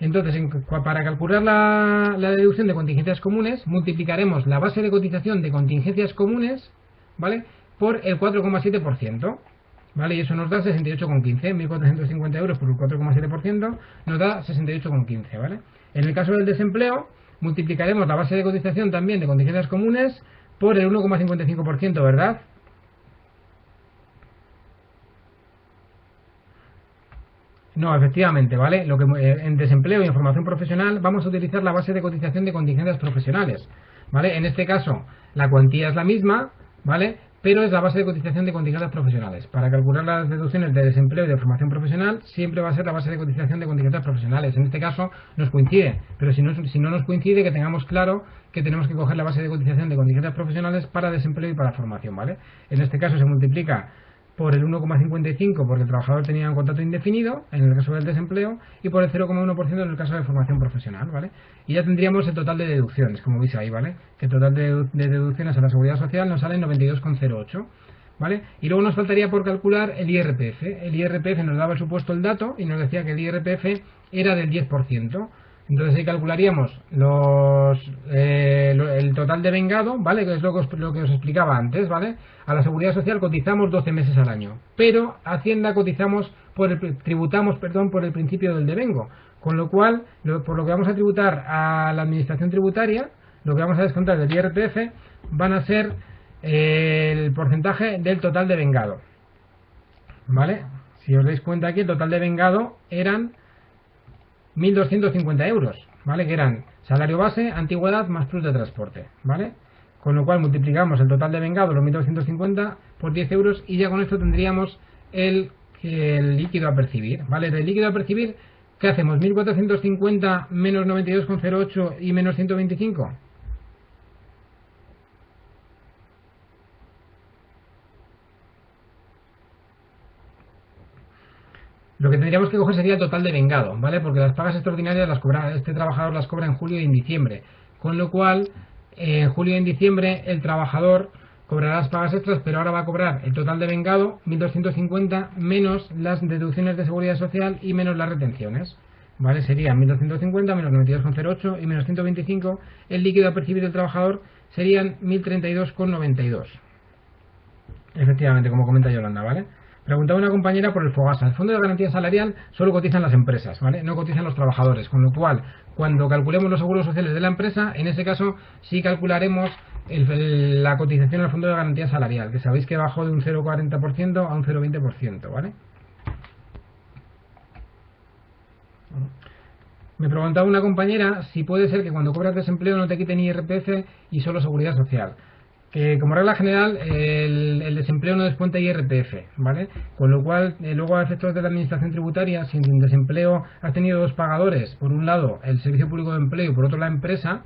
Entonces, para calcular la deducción de contingencias comunes, multiplicaremos la base de cotización de contingencias comunes, ¿vale? Por el 4,7%. ¿Vale? Y eso nos da 68,15, 1.450 euros por el 4,7% nos da 68,15, ¿vale? En el caso del desempleo, multiplicaremos la base de cotización también de contingencias comunes por el 1,55%, ¿verdad? No, efectivamente, ¿vale? En desempleo y en formación profesional vamos a utilizar la base de cotización de contingencias profesionales, ¿vale? En este caso, la cuantía es la misma, ¿vale? Pero es la base de cotización de contingencias profesionales. Para calcular las deducciones de desempleo y de formación profesional, siempre va a ser la base de cotización de contingencias profesionales. En este caso nos coincide, pero si no nos coincide, que tengamos claro que tenemos que coger la base de cotización de contingencias profesionales para desempleo y para formación, ¿vale? En este caso se multiplica por el 1,55 porque el trabajador tenía un contrato indefinido en el caso del desempleo, y por el 0,1% en el caso de formación profesional, ¿vale? Y ya tendríamos el total de deducciones, como veis ahí, ¿vale? Que el total de deducciones a la seguridad social nos sale en 92,08, ¿vale? Y luego nos faltaría por calcular el IRPF. El IRPF nos daba el supuesto el dato y nos decía que el IRPF era del 10%. Entonces ahí calcularíamos el total de vengado, ¿vale? Que es lo que os explicaba antes, ¿vale? A la seguridad social cotizamos 12 meses al año, pero a Hacienda tributamos por el principio del devengo, con lo cual, por lo que vamos a tributar a la administración tributaria, lo que vamos a descontar del IRPF van a ser el porcentaje del total de vengado, ¿vale? Si os dais cuenta aquí, el total de vengado eran 1.250 euros, ¿vale? Que eran salario base, antigüedad más plus de transporte, ¿vale? Con lo cual multiplicamos el total de vengado, los 1.250, por 10 euros y ya con esto tendríamos el líquido a percibir, ¿vale? Del líquido a percibir, ¿qué hacemos? 1.450 menos 92,08 y menos 125. Lo que tendríamos que coger sería el total de vengado, ¿vale? Porque las pagas extraordinarias este trabajador las cobra en julio y en diciembre. Con lo cual, en julio y en diciembre el trabajador cobrará las pagas extras, pero ahora va a cobrar el total de vengado, 1.250, menos las deducciones de seguridad social y menos las retenciones, ¿vale? Serían 1.250 menos 92,08 y menos 125. El líquido a percibir del trabajador serían 1.032,92. Efectivamente, como comenta Yolanda, ¿vale? Preguntaba una compañera por el FOGASA. El Fondo de Garantía Salarial solo cotizan las empresas, ¿vale? No cotizan los trabajadores, con lo cual, cuando calculemos los seguros sociales de la empresa, en ese caso sí calcularemos la cotización al Fondo de Garantía Salarial, que sabéis que bajó de un 0,40% a un 0,20%, ¿vale? Me preguntaba una compañera si puede ser que cuando cobras desempleo no te quiten IRPF y solo seguridad social. Que como regla general el desempleo no descuenta IRPF, ¿vale? Con lo cual, luego a efectos de la administración tributaria, si en desempleo has tenido dos pagadores, por un lado el Servicio Público de Empleo y por otro la empresa,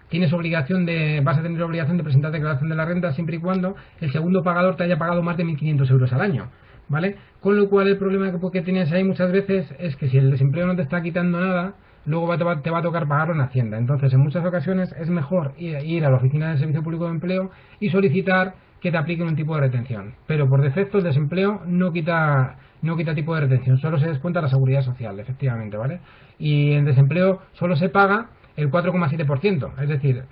vas a tener obligación de presentar declaración de la renta siempre y cuando el segundo pagador te haya pagado más de 1.500 euros al año, ¿vale? Con lo cual el problema que tienes ahí muchas veces es que si el desempleo no te está quitando nada, luego te va a tocar pagarlo en Hacienda. Entonces, en muchas ocasiones es mejor ir a la oficina del Servicio Público de Empleo y solicitar que te apliquen un tipo de retención. Pero por defecto el desempleo no quita tipo de retención, solo se descuenta la seguridad social, efectivamente, ¿vale? Y en desempleo solo se paga el 4,7%. Es decir,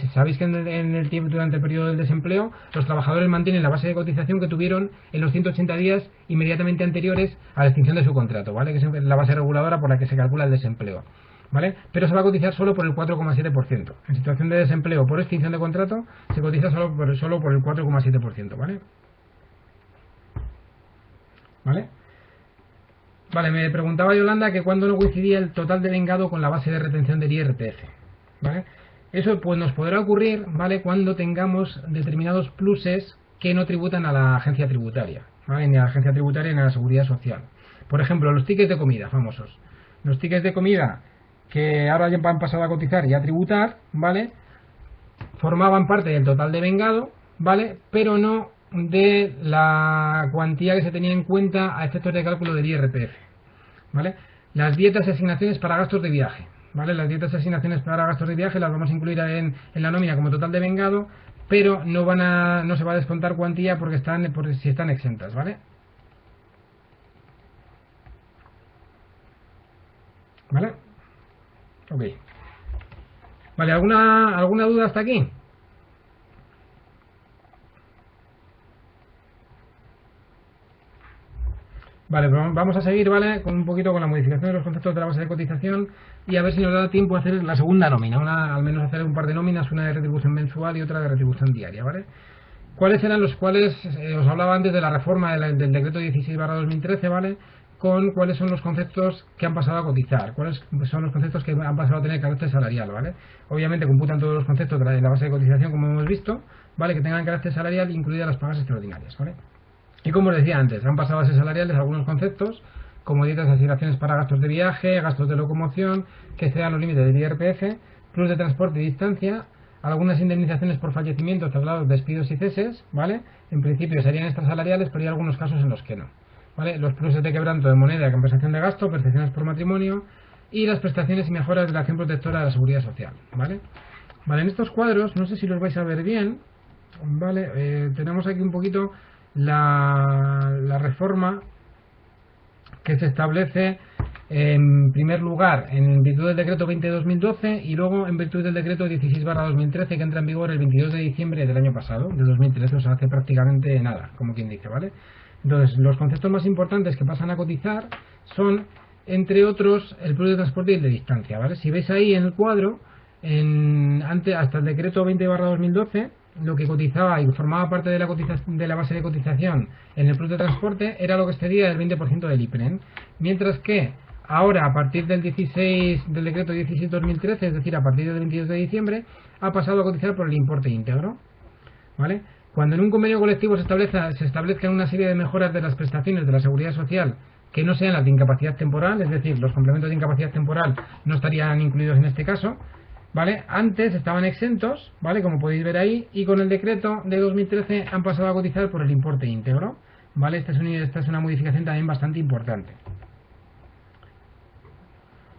si sabéis que en el tiempo durante el periodo del desempleo los trabajadores mantienen la base de cotización que tuvieron en los 180 días inmediatamente anteriores a la extinción de su contrato, ¿vale? Que es la base reguladora por la que se calcula el desempleo, ¿vale? Pero se va a cotizar solo por el 4,7%. En situación de desempleo por extinción de contrato se cotiza solo por el 4,7%, ¿vale? ¿Vale? Vale, me preguntaba Yolanda que cuándo no coincidía el total de vengado con la base de retención del IRPF, ¿vale? Eso pues nos podrá ocurrir, ¿vale? Cuando tengamos determinados pluses que no tributan a la agencia tributaria, ¿vale? Ni a la agencia tributaria ni a la seguridad social. Por ejemplo, los tickets de comida famosos. Los tickets de comida que ahora ya han pasado a cotizar y a tributar, ¿vale? Formaban parte del total de vengado, ¿vale? Pero no de la cuantía que se tenía en cuenta a efectos de cálculo del IRPF, ¿vale? Las dietas y asignaciones para gastos de viaje, ¿vale? Las dietas y asignaciones para gastos de viaje las vamos a incluir en la nómina como total de vengado, pero no se va a descontar cuantía porque si están exentas, ¿vale? ¿Vale? Ok. Vale, ¿alguna duda hasta aquí? Vale, pues vamos a seguir, ¿vale? Con un poquito con la modificación de los conceptos de la base de cotización y a ver si nos da tiempo a hacer la segunda nómina, al menos hacer un par de nóminas, una de retribución mensual y otra de retribución diaria, ¿vale? ¿Cuáles eran los cuales os hablaba antes de la reforma del decreto 16/2013, ¿vale? Con cuáles son los conceptos que han pasado a cotizar, cuáles son los conceptos que han pasado a tener carácter salarial, ¿vale? Obviamente computan todos los conceptos de la base de cotización, como hemos visto, ¿vale? Que tengan carácter salarial, incluidas las pagas extraordinarias, ¿vale? Y como os decía antes, han pasado a bases salariales algunos conceptos, como dietas y asignaciones para gastos de viaje, gastos de locomoción, que excedan los límites del IRPF, plus de transporte y distancia, algunas indemnizaciones por fallecimiento, traslados, despidos y ceses, ¿vale? En principio serían extrasalariales, pero hay algunos casos en los que no, ¿vale? Los pluses de quebranto de moneda, compensación de gasto, percepciones por matrimonio y las prestaciones y mejoras de la acción protectora de la seguridad social, ¿vale? Vale, en estos cuadros, no sé si los vais a ver bien, ¿vale? Tenemos aquí un poquito la reforma que se establece en primer lugar en virtud del decreto 20/2012 y luego en virtud del decreto 16/2013 que entra en vigor el 22 de diciembre del año pasado, de 2013, o sea, hace prácticamente nada, como quien dice, ¿vale? Entonces, los conceptos más importantes que pasan a cotizar son, entre otros, el plus de transporte y el de distancia, ¿vale? Si veis ahí en el cuadro, hasta el decreto 20/2012, lo que cotizaba y formaba parte de la base de cotización en el plus de transporte era lo que excedía del 20% del IPREN, mientras que ahora, a partir del decreto 16/2013, es decir, a partir del 22 de diciembre, ha pasado a cotizar por el importe íntegro, ¿vale? Cuando en un convenio colectivo se establezcan una serie de mejoras de las prestaciones de la seguridad social que no sean las de incapacidad temporal, es decir, los complementos de incapacidad temporal no estarían incluidos en este caso, ¿vale? Antes estaban exentos, ¿vale? Como podéis ver ahí, y con el decreto de 2013 han pasado a cotizar por el importe íntegro, ¿vale? Esta es una modificación también bastante importante.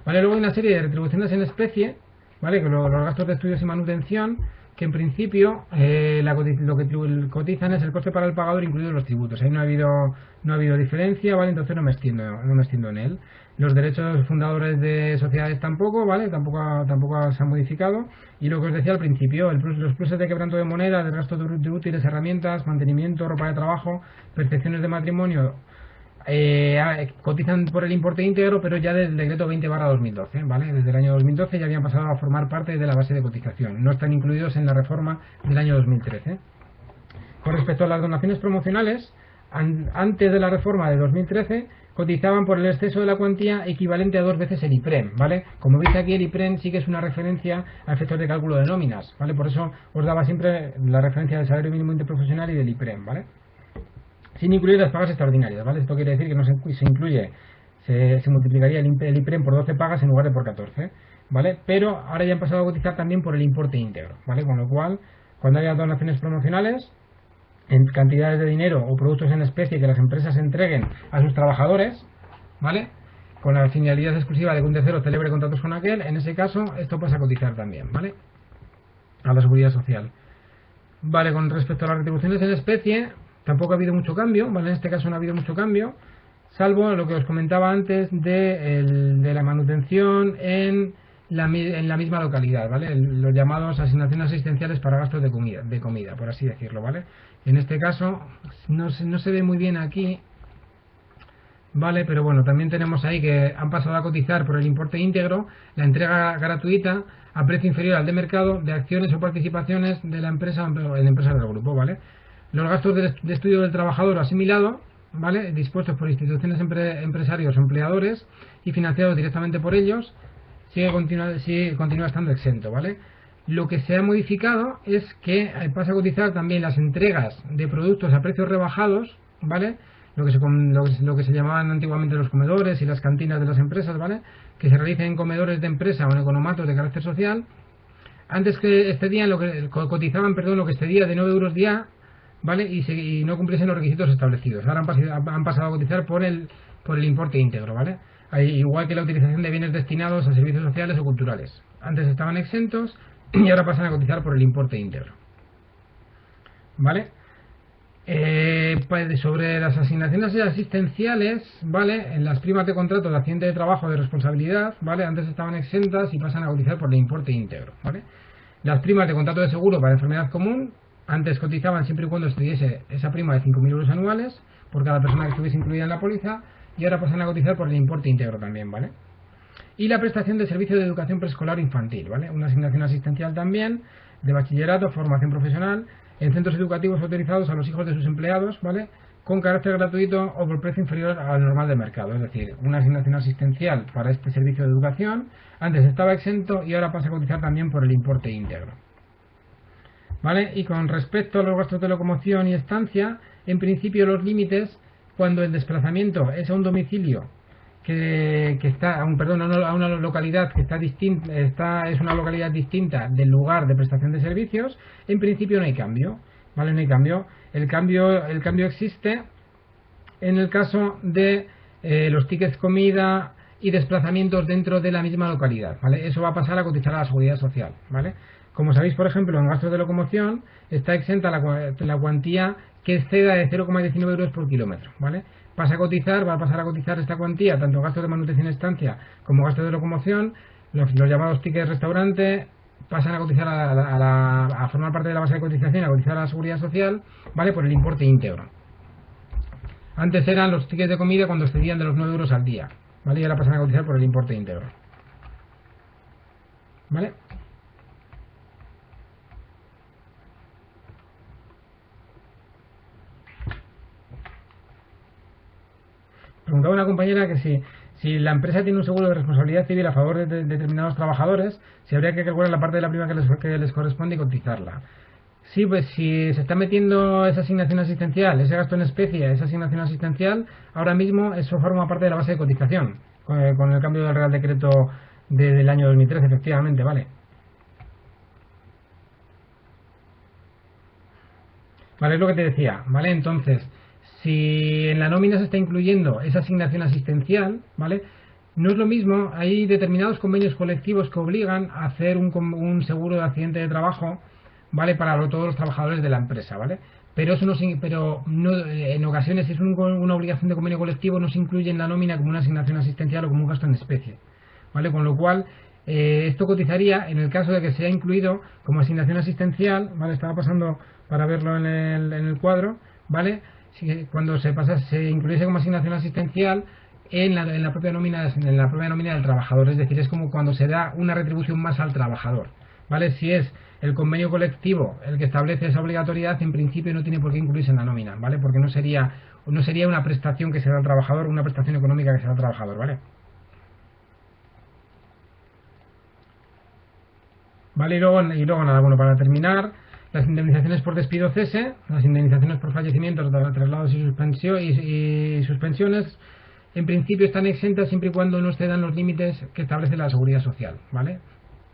¿Vale? Luego hay una serie de retribuciones en especie, ¿vale? Que los gastos de estudios y manutención, que en principio lo que cotizan es el coste para el pagador incluidos los tributos. Ahí no ha habido diferencia, ¿vale? Entonces no me extiendo en él. Los derechos fundadores de sociedades tampoco, ¿vale? Tampoco se han modificado. Y lo que os decía al principio, los pluses de quebranto de moneda, de gastos de útiles, herramientas, mantenimiento, ropa de trabajo, percepciones de matrimonio, cotizan por el importe íntegro, pero ya del decreto 20/2012, ¿vale? Desde el año 2012 ya habían pasado a formar parte de la base de cotización. No están incluidos en la reforma del año 2013. Con respecto a las donaciones promocionales, antes de la reforma de 2013 cotizaban por el exceso de la cuantía equivalente a 2 veces el IPREM, ¿vale? Como veis aquí, el IPREM sí que es una referencia a efectos de cálculo de nóminas, ¿vale? Por eso os daba siempre la referencia del salario mínimo interprofesional y del IPREM, ¿vale? Sin incluir las pagas extraordinarias, ¿vale? Esto quiere decir que no se incluye, se multiplicaría el IPREM por 12 pagas en lugar de por 14, ¿vale? Pero ahora ya han pasado a cotizar también por el importe íntegro, ¿vale? Con lo cual, cuando haya donaciones promocionales en cantidades de dinero o productos en especie que las empresas entreguen a sus trabajadores, ¿vale? Con la finalidad exclusiva de que un tercero celebre contratos con aquel, en ese caso esto pasa a cotizar también, ¿vale? A la seguridad social. Vale, con respecto a las retribuciones en especie, tampoco ha habido mucho cambio, ¿vale? En este caso no ha habido mucho cambio, salvo lo que os comentaba antes de la manutención en la misma localidad, ¿vale? Los llamados asignaciones asistenciales para gastos de comida, por así decirlo, ¿vale? En este caso no se ve muy bien aquí, ¿vale? Pero bueno, también tenemos ahí que han pasado a cotizar por el importe íntegro la entrega gratuita a precio inferior al de mercado de acciones o participaciones de la empresa en empresas del grupo, ¿vale? Los gastos de estudio del trabajador asimilado, ¿vale? Dispuestos por instituciones empresarios o empleadores y financiados directamente por ellos, continúa estando exento, ¿vale? Lo que se ha modificado es que pasa a cotizar también las entregas de productos a precios rebajados, ¿vale? Lo que se llamaban antiguamente los comedores y las cantinas de las empresas, ¿vale? Que se realicen en comedores de empresa o en economatos de carácter social. Antes que excedían cotizaban lo que excedía de 9 euros día, ¿vale? Y no cumpliesen los requisitos establecidos. Ahora han pasado a cotizar por el importe íntegro, ¿vale? Igual que la utilización de bienes destinados a servicios sociales o culturales. Antes estaban exentos y ahora pasan a cotizar por el importe íntegro, ¿vale? Sobre las asignaciones asistenciales, ¿vale? En las primas de contrato de accidente de trabajo de responsabilidad, ¿vale? Antes estaban exentas y pasan a cotizar por el importe íntegro, ¿vale? Las primas de contrato de seguro para enfermedad común, antes cotizaban siempre y cuando estuviese esa prima de 5.000 euros anuales por cada persona que estuviese incluida en la póliza, y ahora pasan a cotizar por el importe íntegro también, ¿vale? Y la prestación de servicio de educación preescolar infantil, ¿vale? Una asignación asistencial también de bachillerato, formación profesional en centros educativos autorizados a los hijos de sus empleados, ¿vale? Con carácter gratuito o por precio inferior al normal de mercado, es decir, una asignación asistencial para este servicio de educación, antes estaba exento y ahora pasa a cotizar también por el importe íntegro, ¿vale? Y con respecto a los gastos de locomoción y estancia, en principio los límites, cuando el desplazamiento es a un domicilio que está, a una localidad que es una localidad distinta del lugar de prestación de servicios, en principio no hay cambio, ¿vale? No hay cambio. El cambio existe en el caso de los tickets comida y desplazamientos dentro de la misma localidad, ¿vale? Eso va a pasar a cotizar a la seguridad social, ¿vale? Como sabéis, por ejemplo, en gastos de locomoción está exenta la cuantía que exceda de 0,19 euros por kilómetro, ¿vale? Va a pasar a cotizar esta cuantía, tanto gastos de manutención estancia como gastos de locomoción, los llamados tickets restaurante, pasan a cotizar a formar parte de la base de cotización, a cotizar a la seguridad social, ¿vale? Por el importe íntegro. Antes eran los tickets de comida cuando excedían de los 9 euros al día, ¿vale? Y ahora pasan a cotizar por el importe íntegro, ¿vale? Preguntaba una compañera que si la empresa tiene un seguro de responsabilidad civil a favor de determinados trabajadores, si habría que calcular la parte de la prima que les corresponde y cotizarla. Sí, pues si se está metiendo esa asignación asistencial, ese gasto en especie, esa asignación asistencial, ahora mismo eso forma parte de la base de cotización, con el cambio del Real Decreto del año 2013, efectivamente, ¿vale? Vale, es lo que te decía, ¿vale? Entonces, si en la nómina se está incluyendo esa asignación asistencial, ¿vale? No es lo mismo, hay determinados convenios colectivos que obligan a hacer un seguro de accidente de trabajo, ¿vale? Para todos los trabajadores de la empresa, ¿vale? Pero en ocasiones, si es una obligación de convenio colectivo, no se incluye en la nómina como una asignación asistencial o como un gasto en especie, ¿vale? Con lo cual, esto cotizaría en el caso de que sea incluido como asignación asistencial, ¿vale? Estaba pasando para verlo en el cuadro, ¿vale? Cuando se incluyese como asignación asistencial en la propia nómina del trabajador, es decir, es como cuando se da una retribución más al trabajador, ¿vale? Si es el convenio colectivo el que establece esa obligatoriedad, en principio no tiene por qué incluirse en la nómina, ¿vale? Porque no sería una prestación que se da al trabajador, una prestación económica que se da al trabajador, ¿vale? ¿Vale? Y luego nada, bueno, para terminar, las indemnizaciones por despido cese, las indemnizaciones por fallecimientos, traslados y suspensiones, en principio están exentas siempre y cuando no excedan los límites que establece la Seguridad Social, ¿vale?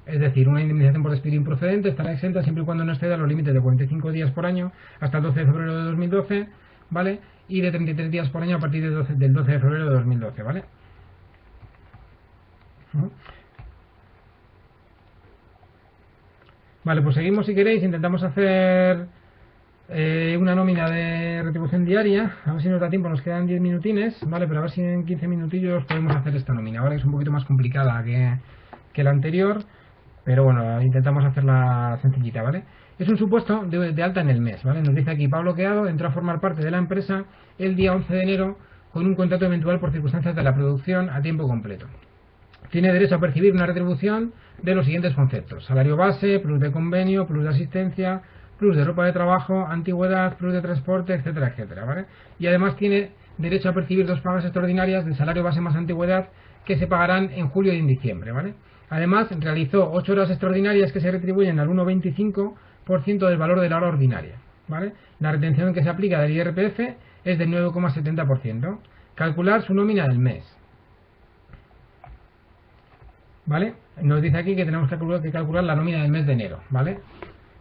Es decir, una indemnización por despido improcedente estará exenta siempre y cuando no exceda los límites de 45 días por año hasta el 12 de febrero de 2012, ¿vale? Y de 33 días por año a partir del 12 de febrero de 2012, ¿vale? Vale, pues seguimos si queréis, intentamos hacer una nómina de retribución diaria, a ver si nos da tiempo, nos quedan 10 minutines, ¿vale? Pero a ver si en 15 minutillos podemos hacer esta nómina, ¿vale? Es un poquito más complicada que la anterior, pero bueno, intentamos hacerla sencillita, ¿vale? Es un supuesto de alta en el mes, ¿vale? Nos dice aquí, Pablo Queado entró a formar parte de la empresa el día 11 de enero con un contrato eventual por circunstancias de la producción a tiempo completo. Tiene derecho a percibir una retribución de los siguientes conceptos: salario base, plus de convenio, plus de asistencia, plus de ropa de trabajo, antigüedad, plus de transporte, etcétera, etcétera, ¿vale? Y además tiene derecho a percibir 2 pagas extraordinarias del salario base más antigüedad que se pagarán en julio y en diciembre, ¿vale? Además, realizó 8 horas extraordinarias que se retribuyen al 1,25% del valor de la hora ordinaria, ¿vale? La retención que se aplica del IRPF es del 9,70%. Calcular su nómina del mes, ¿vale? Nos dice aquí que tenemos que calcular la nómina del mes de enero, ¿vale?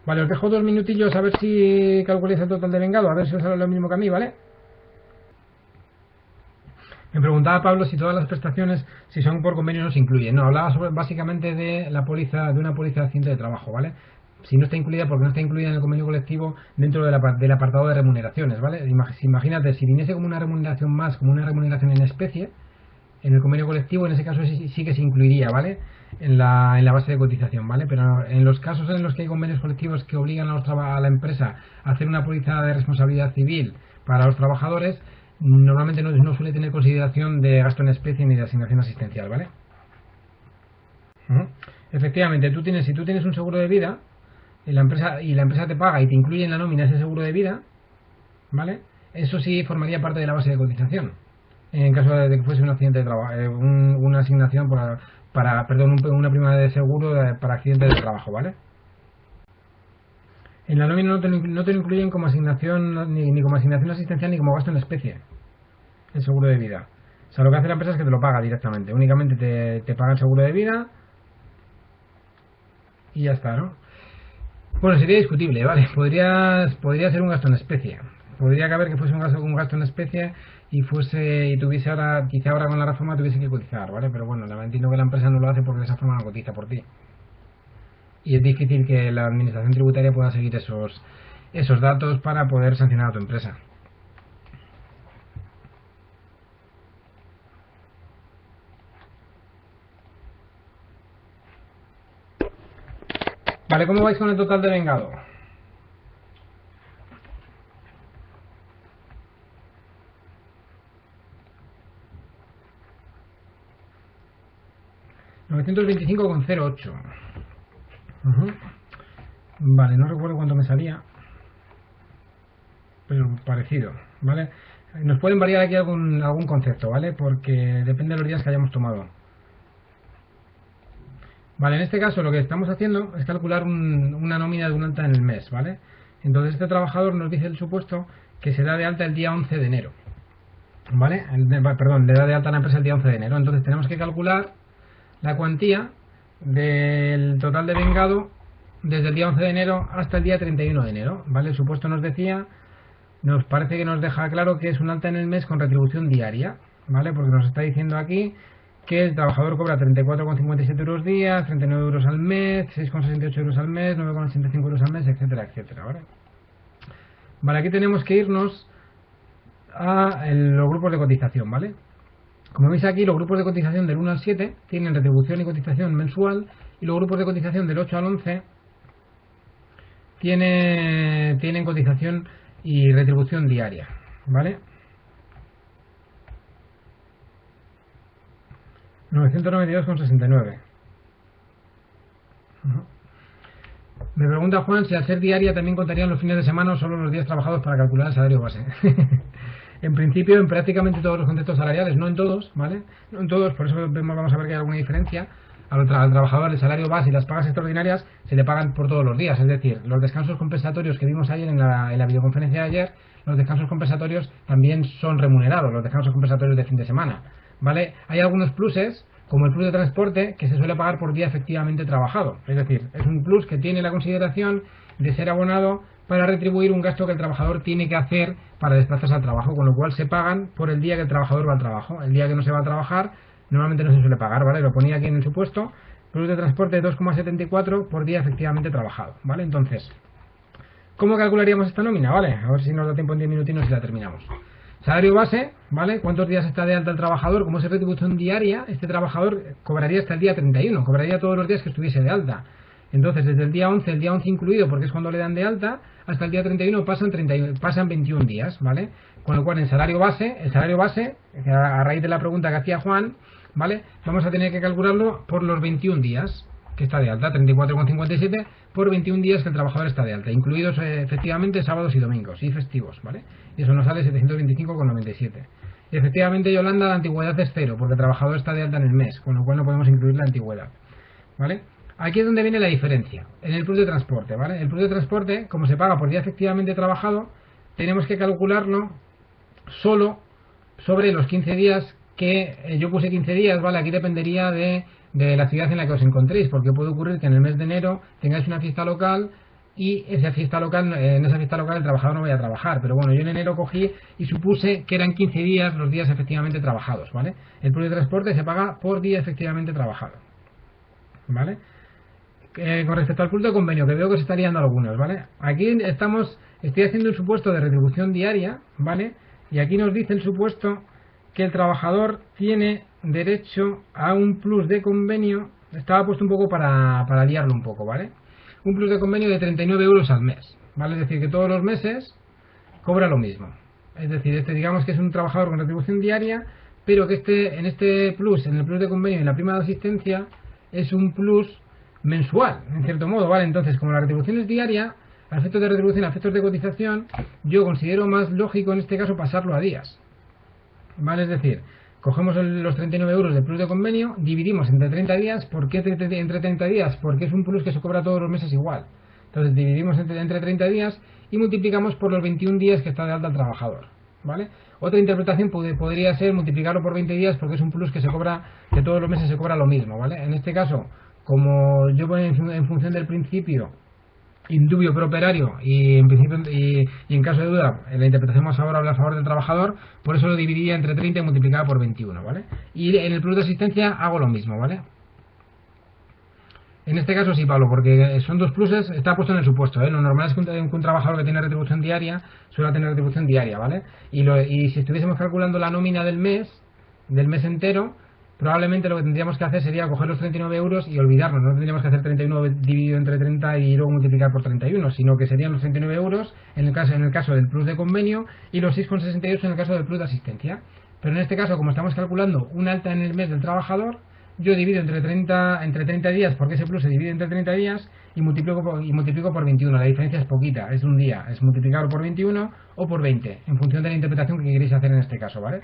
Vale, os dejo 2 minutillos a ver si calculáis el total de vengado, a ver si os sale lo mismo que a mí, ¿vale? Me preguntaba Pablo si todas las prestaciones, si son por convenio, no se incluyen. No, hablaba básicamente de la póliza, de una póliza de accidente de trabajo, ¿vale? Si no está incluida, porque no está incluida en el convenio colectivo dentro del apartado de remuneraciones, ¿vale? Imagínate, si viniese como una remuneración más, como una remuneración en especie, en el convenio colectivo, en ese caso sí que se incluiría, ¿vale? En la base de cotización, ¿vale? Pero en los casos en los que hay convenios colectivos que obligan a la empresa a hacer una póliza de responsabilidad civil para los trabajadores, normalmente no suele tener consideración de gasto en especie ni de asignación asistencial, ¿vale? Ujú. Efectivamente, si tú tienes un seguro de vida y la empresa te paga y te incluye en la nómina ese seguro de vida, ¿vale? Eso sí formaría parte de la base de cotización. En caso de que fuese un accidente de trabajo, una asignación perdón, una prima de seguro para accidentes de trabajo, ¿vale? En la nómina no te lo incluyen como asignación, ni como asignación asistencial ni como gasto en especie, el seguro de vida. O sea, lo que hace la empresa es que te lo paga directamente. Únicamente te paga el seguro de vida y ya está, ¿no? Bueno, sería discutible, ¿vale? Podría ser un gasto en especie. Podría caber que fuese un gasto en especie y tuviese ahora, quizá ahora con la reforma tuviese que cotizar, ¿vale? Pero bueno, entiendo que la empresa no lo hace porque de esa forma no cotiza por ti. Y es difícil que la administración tributaria pueda seguir esos datos para poder sancionar a tu empresa. Vale, ¿cómo vais con el total de vengado? $925,08. Vale, no recuerdo cuánto me salía, pero parecido, ¿vale? Nos pueden variar aquí algún concepto, ¿vale? Porque depende de los días que hayamos tomado. Vale, en este caso lo que estamos haciendo es calcular una nómina de un alta en el mes, ¿vale? Entonces este trabajador nos dice el supuesto que se da de alta el día 11 de enero, ¿vale? Perdón, le da de alta a la empresa el día 11 de enero. Entonces tenemos que calcular la cuantía del total de vengado desde el día 11 de enero hasta el día 31 de enero, ¿vale? El supuesto nos parece que nos deja claro que es un alta en el mes con retribución diaria, ¿vale? Porque nos está diciendo aquí que el trabajador cobra 34,57 euros día, 39 euros al mes, 6,68 euros al mes, 9,85 euros al mes, etcétera, etcétera, ¿vale? Vale, aquí tenemos que irnos a los grupos de cotización, ¿vale? Como veis aquí, los grupos de cotización del 1 al 7 tienen retribución y cotización mensual, y los grupos de cotización del 8 al 11 tienen cotización y retribución diaria, ¿vale? 992,69. Me pregunta Juan si al ser diaria también contarían los fines de semana o solo los días trabajados para calcular el salario base. En principio, en prácticamente todos los conceptos salariales, no en todos, ¿vale? No en todos, por eso vamos a ver que hay alguna diferencia. Al trabajador el salario base y las pagas extraordinarias se le pagan por todos los días, es decir, los descansos compensatorios que vimos ayer en la videoconferencia de ayer, los descansos compensatorios también son remunerados, los descansos compensatorios de fin de semana, ¿vale? Hay algunos pluses, como el plus de transporte, que se suele pagar por día efectivamente trabajado, es decir, es un plus que tiene la consideración de ser abonado para retribuir un gasto que el trabajador tiene que hacer para desplazarse al trabajo, con lo cual se pagan por el día que el trabajador va al trabajo. El día que no se va a trabajar normalmente no se suele pagar, ¿vale? Lo ponía aquí en el supuesto, plus de transporte 2,74 por día efectivamente trabajado, ¿vale? Entonces, ¿cómo calcularíamos esta nómina, vale? A ver si nos da tiempo en 10 minutinos y la terminamos. Salario base, ¿vale? ¿Cuántos días está de alta el trabajador? Como es retribución diaria, este trabajador cobraría hasta el día 31, cobraría todos los días que estuviese de alta. Entonces, desde el día 11 incluido, porque es cuando le dan de alta, hasta el día 31 pasan 21 días, ¿vale? Con lo cual, el salario base, a raíz de la pregunta que hacía Juan, ¿vale? Vamos a tener que calcularlo por los 21 días que está de alta, 34,57 por 21 días que el trabajador está de alta, incluidos efectivamente sábados y domingos y festivos, ¿vale? Y eso nos sale 725,97. Y efectivamente, Yolanda, la antigüedad es 0, porque el trabajador está de alta en el mes, con lo cual no podemos incluir la antigüedad, ¿vale? Aquí es donde viene la diferencia, en el plus de transporte, ¿vale? El plus de transporte, como se paga por día efectivamente trabajado, tenemos que calcularlo solo sobre los 15 días que yo puse 15 días, ¿vale? Aquí dependería de la ciudad en la que os encontréis, porque puede ocurrir que en el mes de enero tengáis una fiesta local y en esa fiesta local el trabajador no vaya a trabajar, pero bueno, yo en enero cogí y supuse que eran 15 días los días efectivamente trabajados, ¿vale? El plus de transporte se paga por día efectivamente trabajado, ¿vale? Con respecto al plus de convenio, que veo que se está liando algunos, ¿vale? Aquí estoy haciendo un supuesto de retribución diaria, ¿vale? Y aquí nos dice el supuesto que el trabajador tiene derecho a un plus de convenio, estaba puesto un poco para liarlo un poco, ¿vale? Un plus de convenio de 39 euros al mes, ¿vale? Es decir, que todos los meses cobra lo mismo. Es decir, digamos que es un trabajador con retribución diaria, pero que en el plus de convenio y en la prima de asistencia, es un plus mensual, en cierto modo, ¿vale? Entonces, como la retribución es diaria, a efectos de retribución, a efectos de cotización, yo considero más lógico en este caso pasarlo a días, ¿vale? Es decir, cogemos los 39 euros de plus de convenio, dividimos entre 30 días. ¿Por qué entre 30 días? Porque es un plus que se cobra todos los meses igual. Entonces dividimos entre 30 días y multiplicamos por los 21 días que está de alta el trabajador, ¿vale? Otra interpretación podría ser multiplicarlo por 20 días porque es un plus que todos los meses se cobra lo mismo, ¿vale? En este caso, como yo pongo en función del principio indubio pro operario y en caso de duda la interpretación más favorable a favor del trabajador, por eso lo dividiría entre 30 y multiplicaba por 21, ¿vale? Y en el plus de asistencia hago lo mismo, ¿vale? En este caso sí, Pablo, porque son dos pluses, está puesto en el supuesto, ¿eh? Lo normal es que un trabajador que tiene retribución diaria suele tener retribución diaria, ¿vale? Y si estuviésemos calculando la nómina del mes entero, probablemente lo que tendríamos que hacer sería coger los 39 euros y olvidarnos. No tendríamos que hacer 31 dividido entre 30 y luego multiplicar por 31, sino que serían los 39 euros en el caso del plus de convenio y los 6,68 en el caso del plus de asistencia. Pero en este caso, como estamos calculando un alta en el mes del trabajador, yo divido entre 30 días, porque ese plus se divide entre 30 días, y multiplico por 21. La diferencia es poquita, es un día, es multiplicarlo por 21 o por 20, en función de la interpretación que queréis hacer en este caso, ¿vale?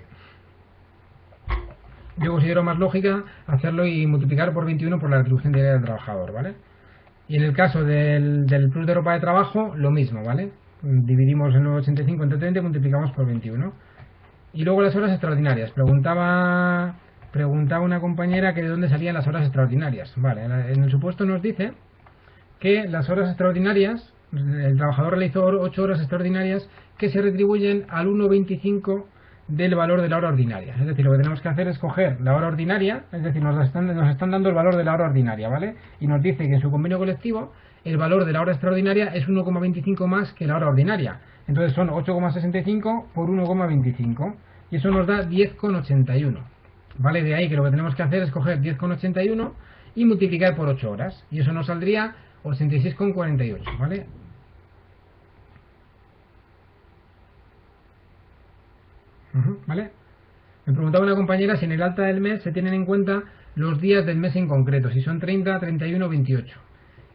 Yo considero más lógica hacerlo y multiplicar por 21 por la retribución diaria del trabajador, ¿vale? Y en el caso del plus de ropa de trabajo, lo mismo, ¿vale? Dividimos el 9,85 entre 30 y multiplicamos por 21. Y luego las horas extraordinarias. Preguntaba una compañera que de dónde salían las horas extraordinarias. Vale, en el supuesto nos dice que las horas extraordinarias, el trabajador realizó 8 horas extraordinarias que se retribuyen al 1,25 del valor de la hora ordinaria. Es decir, lo que tenemos que hacer es coger la hora ordinaria, es decir, nos están dando el valor de la hora ordinaria, ¿vale? Y nos dice que en su convenio colectivo el valor de la hora extraordinaria es 1,25 más que la hora ordinaria. Entonces son 8,65 por 1,25 y eso nos da 10,81. ¿Vale? De ahí que lo que tenemos que hacer es coger 10,81 y multiplicar por 8 horas. Y eso nos saldría 86,48, ¿vale? ¿Vale? Me preguntaba una compañera si en el alta del mes se tienen en cuenta los días del mes en concreto, si son 30, 31 o 28.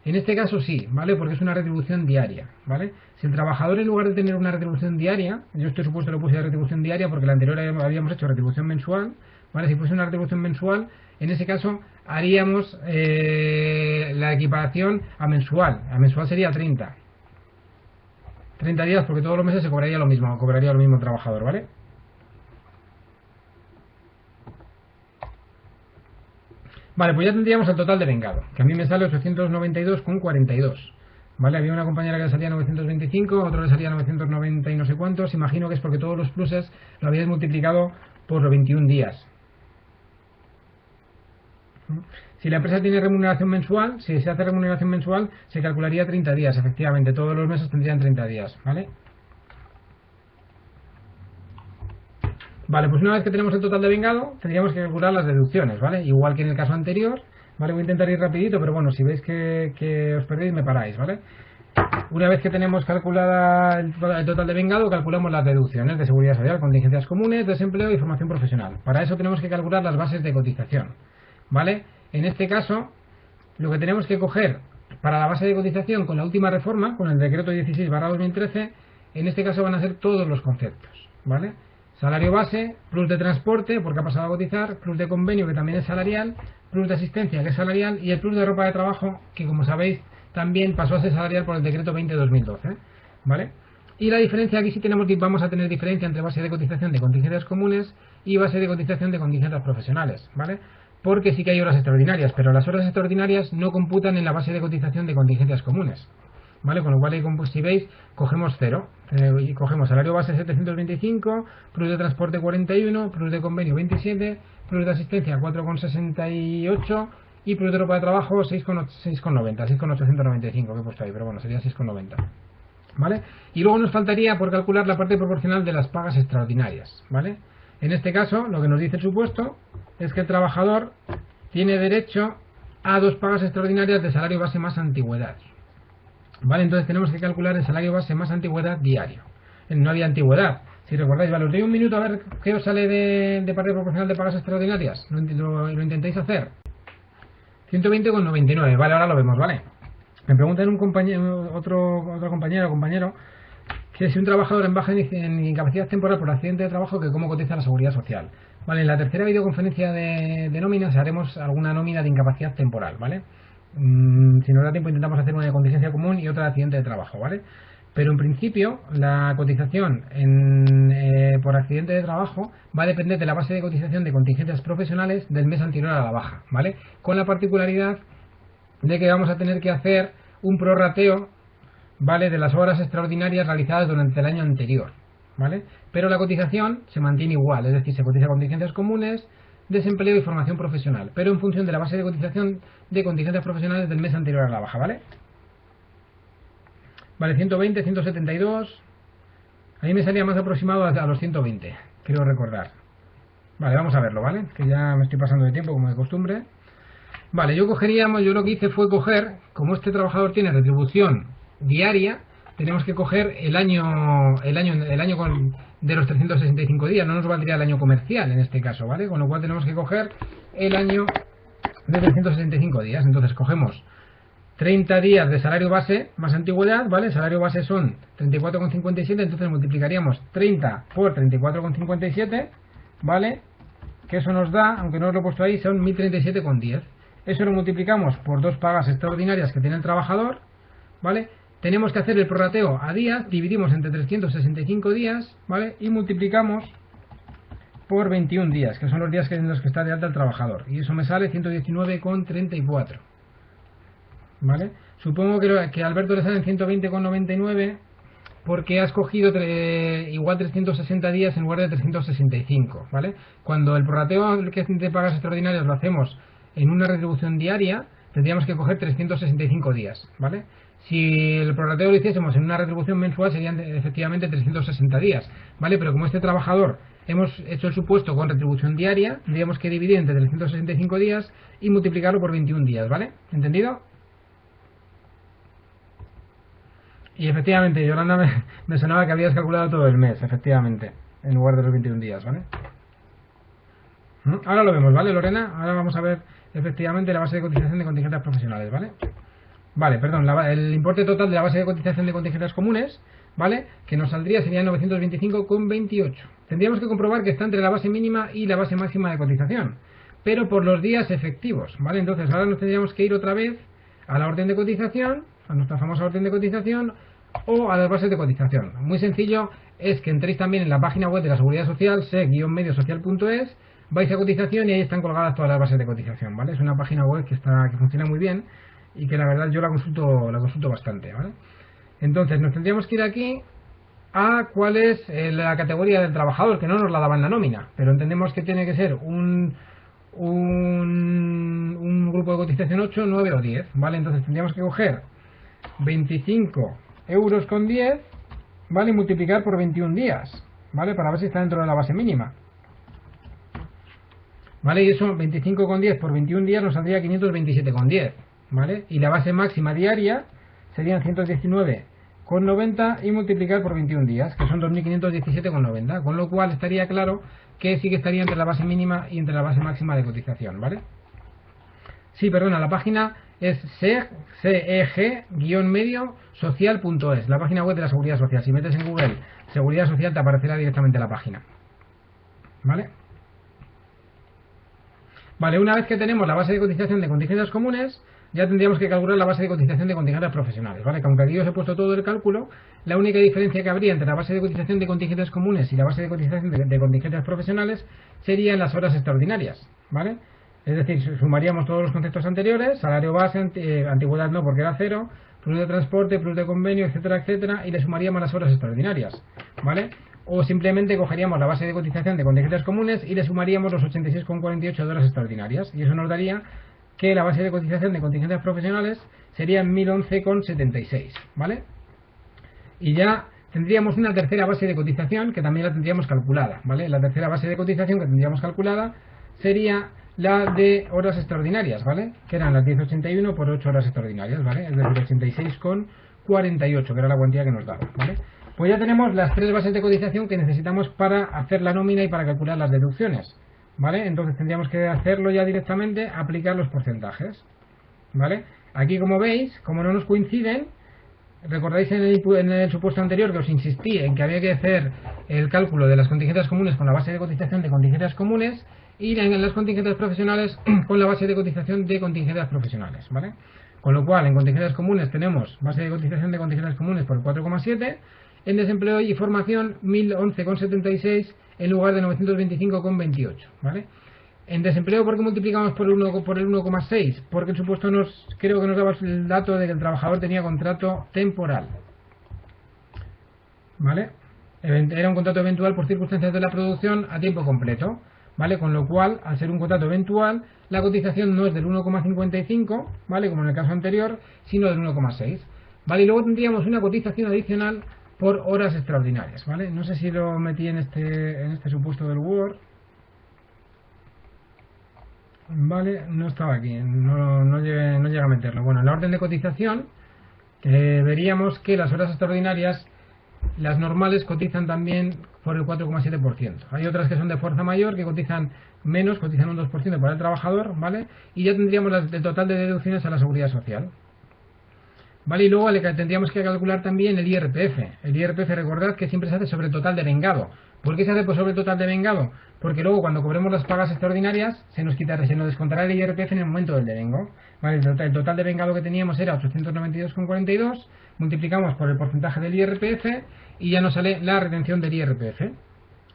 En este caso sí, ¿vale? Porque es una retribución diaria, ¿vale? Si el trabajador, en lugar de tener una retribución diaria, yo estoy supuesto lo puse de retribución diaria porque la anterior habíamos hecho retribución mensual, ¿vale? Si fuese una retribución mensual, en ese caso haríamos la equiparación a mensual. A mensual sería 30 días, porque todos los meses se cobraría lo mismo, cobraría lo mismo el trabajador, ¿vale? Vale, pues ya tendríamos el total de vengado, que a mí me sale 892,42. ¿Vale? Había una compañera que le salía 925, otro le salía 990 y no sé cuántos. Imagino que es porque todos los pluses lo habíais multiplicado por los 21 días. Si la empresa tiene remuneración mensual, si se hace remuneración mensual, se calcularía 30 días, efectivamente. Todos los meses tendrían 30 días, ¿vale? Vale, pues una vez que tenemos el total de vengado, tendríamos que calcular las deducciones, ¿vale? Igual que en el caso anterior, ¿vale? Voy a intentar ir rapidito, pero bueno, si veis que os perdéis, me paráis, ¿vale? Una vez que tenemos calculada el total de vengado, calculamos las deducciones de seguridad social, contingencias comunes, desempleo y formación profesional. Para eso tenemos que calcular las bases de cotización, ¿vale? En este caso, lo que tenemos que coger para la base de cotización con la última reforma, con el decreto 16/2013, en este caso van a ser todos los conceptos, ¿vale? Salario base, plus de transporte, porque ha pasado a cotizar, plus de convenio, que también es salarial, plus de asistencia, que es salarial, y el plus de ropa de trabajo, que como sabéis, también pasó a ser salarial por el decreto 20/2012, ¿vale? Y la diferencia aquí sí vamos a tener diferencia entre base de cotización de contingencias comunes y base de cotización de contingencias profesionales, ¿vale? Porque sí que hay horas extraordinarias, pero las horas extraordinarias no computan en la base de cotización de contingencias comunes, ¿vale? Con lo cual, si veis, cogemos 0, y cogemos salario base 725, plus de transporte 41, plus de convenio 27, plus de asistencia 4,68 y plus de ropa de trabajo 6,90, 6,895 que he puesto ahí, pero bueno, sería 6,90, ¿vale? Y luego nos faltaría por calcular la parte proporcional de las pagas extraordinarias, ¿vale? En este caso, lo que nos dice el supuesto es que el trabajador tiene derecho a 2 pagas extraordinarias de salario base más antigüedad, ¿vale? Entonces tenemos que calcular el salario base más antigüedad diario. No había antigüedad. Si recordáis, vale, os doy un minuto a ver qué os sale de parte proporcional de pagas extraordinarias. Lo intentéis hacer. 120,99. Vale, ahora lo vemos, ¿vale? Me preguntan un compañero, otra compañera o compañero, que si un trabajador en baja en incapacidad temporal por accidente de trabajo, que cómo cotiza la seguridad social. Vale, en la tercera videoconferencia de nóminas haremos alguna nómina de incapacidad temporal, ¿vale? Si nos da tiempo intentamos hacer una de contingencia común y otra de accidente de trabajo, ¿vale? Pero en principio la cotización por accidente de trabajo va a depender de la base de cotización de contingencias profesionales del mes anterior a la baja, ¿vale? Con la particularidad de que vamos a tener que hacer un prorrateo, ¿vale?, de las horas extraordinarias realizadas durante el año anterior, ¿vale? Pero la cotización se mantiene igual, es decir, se cotiza contingencias comunes, desempleo y formación profesional, pero en función de la base de cotización de contingencias profesionales del mes anterior a la baja, ¿vale? Vale, 120, 172. A mí me salía más aproximado a los 120, creo recordar. Vale, vamos a verlo, ¿vale? Que ya me estoy pasando de tiempo, como de costumbre. Vale, yo lo que hice fue coger, como este trabajador tiene retribución diaria, tenemos que coger el año de los 365 días, no nos valdría el año comercial en este caso, ¿vale? Con lo cual tenemos que coger el año de 365 días. Entonces cogemos 30 días de salario base más antigüedad, ¿vale? Salario base son 34,57, entonces multiplicaríamos 30 por 34,57, ¿vale? Que eso nos da, aunque no os lo he puesto ahí, son 1037,10. Eso lo multiplicamos por 2 pagas extraordinarias que tiene el trabajador, ¿vale? Tenemos que hacer el prorrateo a días, dividimos entre 365 días, ¿vale? Y multiplicamos por 21 días, que son los días en los que está de alta el trabajador. Y eso me sale 119,34. ¿Vale? Supongo que a Alberto le salen 120,99 porque has cogido igual 360 días en lugar de 365, ¿vale? Cuando el prorrateo de pagas extraordinarias lo hacemos en una retribución diaria, tendríamos que coger 365 días, ¿vale? Si el prorrateo lo hiciésemos en una retribución mensual serían efectivamente 360 días, ¿vale? Pero como este trabajador hemos hecho el supuesto con retribución diaria, tendríamos que dividir entre 365 días y multiplicarlo por 21 días, ¿vale? ¿Entendido? Y efectivamente, Yolanda, me sonaba que habías calculado todo el mes, efectivamente, en lugar de los 21 días, ¿vale? Ahora lo vemos, ¿vale, Lorena? Ahora vamos a ver efectivamente la base de cotización de contingencias profesionales, ¿vale? Vale, perdón, el importe total de la base de cotización de contingencias comunes, ¿vale? Que nos saldría sería 925,28. Tendríamos que comprobar que está entre la base mínima y la base máxima de cotización, pero por los días efectivos, ¿vale? Entonces ahora nos tendríamos que ir otra vez a la orden de cotización, a nuestra famosa orden de cotización, o a las bases de cotización. Muy sencillo, es que entréis también en la página web de la Seguridad Social, se-mediosocial.es, vais a cotización y ahí están colgadas todas las bases de cotización, ¿vale? Es una página web que funciona muy bien y que la verdad yo la consulto bastante, ¿vale? Entonces nos tendríamos que ir aquí a cuál es la categoría del trabajador, que no nos la daban en la nómina, pero entendemos que tiene que ser un grupo de cotización 8, 9 o 10, ¿vale? Entonces tendríamos que coger 25 euros con 10, ¿vale? Y multiplicar por 21 días, ¿vale? Para ver si está dentro de la base mínima, ¿vale? Y eso, 25 con 10 por 21 días nos saldría 527,10, ¿vale? Y la base máxima diaria serían 119,90 y multiplicar por 21 días, que son 2.517,90, con lo cual estaría claro que sí que estaría entre la base mínima y entre la base máxima de cotización, ¿vale? Sí, perdona, la página es ceg-medio-social.es, la página web de la Seguridad Social. Si metes en Google Seguridad Social te aparecerá directamente la página, ¿vale? Vale, una vez que tenemos la base de cotización de contingencias comunes, ya tendríamos que calcular la base de cotización de contingencias profesionales, ¿vale? Que aunque aquí os he puesto todo el cálculo, la única diferencia que habría entre la base de cotización de contingencias comunes y la base de cotización de contingencias profesionales serían las horas extraordinarias, ¿vale? Es decir, sumaríamos todos los conceptos anteriores, salario base, antigüedad no porque era cero, plus de transporte, plus de convenio, etcétera, etcétera, y le sumaríamos las horas extraordinarias, ¿vale? O simplemente cogeríamos la base de cotización de contingencias comunes y le sumaríamos los 86,48 de horas extraordinarias, y eso nos daría que la base de cotización de contingencias profesionales sería 1011,76, ¿vale? Y ya tendríamos una tercera base de cotización que también la tendríamos calculada, ¿vale? La tercera base de cotización que tendríamos calculada sería la de horas extraordinarias, ¿vale? Que eran las 10,81 por 8 horas extraordinarias, ¿vale? Es decir, 86,48, que era la cuantía que nos daba, ¿vale? Pues ya tenemos las tres bases de cotización que necesitamos para hacer la nómina y para calcular las deducciones, ¿vale? Entonces tendríamos que hacerlo ya directamente, aplicar los porcentajes, ¿vale? Aquí, como veis, como no nos coinciden, recordáis en el supuesto anterior que os insistí en que había que hacer el cálculo de las contingencias comunes con la base de cotización de contingencias comunes y en las contingencias profesionales con la base de cotización de contingencias profesionales, ¿vale? Con lo cual, en contingencias comunes tenemos base de cotización de contingencias comunes por 4,7, en desempleo y formación 1011,76 en lugar de 925,28, ¿vale? En desempleo, ¿por qué multiplicamos por el 1,6? Porque el supuesto creo que nos daba el dato de que el trabajador tenía contrato temporal, ¿vale? Era un contrato eventual por circunstancias de la producción a tiempo completo, ¿vale? Con lo cual, al ser un contrato eventual, la cotización no es del 1,55, ¿vale? Como en el caso anterior, sino del 1,6, ¿vale? Y luego tendríamos una cotización adicional por horas extraordinarias, ¿vale? No sé si lo metí en este supuesto del Word, ¿vale? No estaba aquí, no llegué a meterlo. Bueno, en la orden de cotización veríamos que las horas extraordinarias, las normales, cotizan también por el 4,7%. Hay otras que son de fuerza mayor que cotizan menos, cotizan un 2% para el trabajador, ¿vale? Y ya tendríamos el total de deducciones a la Seguridad Social, ¿vale? Y luego tendríamos que calcular también el IRPF. El IRPF, recordad que siempre se hace sobre el total de vengado. ¿Por qué se hace sobre el total de vengado? Porque luego cuando cobremos las pagas extraordinarias se nos descontará el IRPF en el momento del devengo, ¿vale? El total de vengado que teníamos era 892,42, multiplicamos por el porcentaje del IRPF y ya nos sale la retención del IRPF,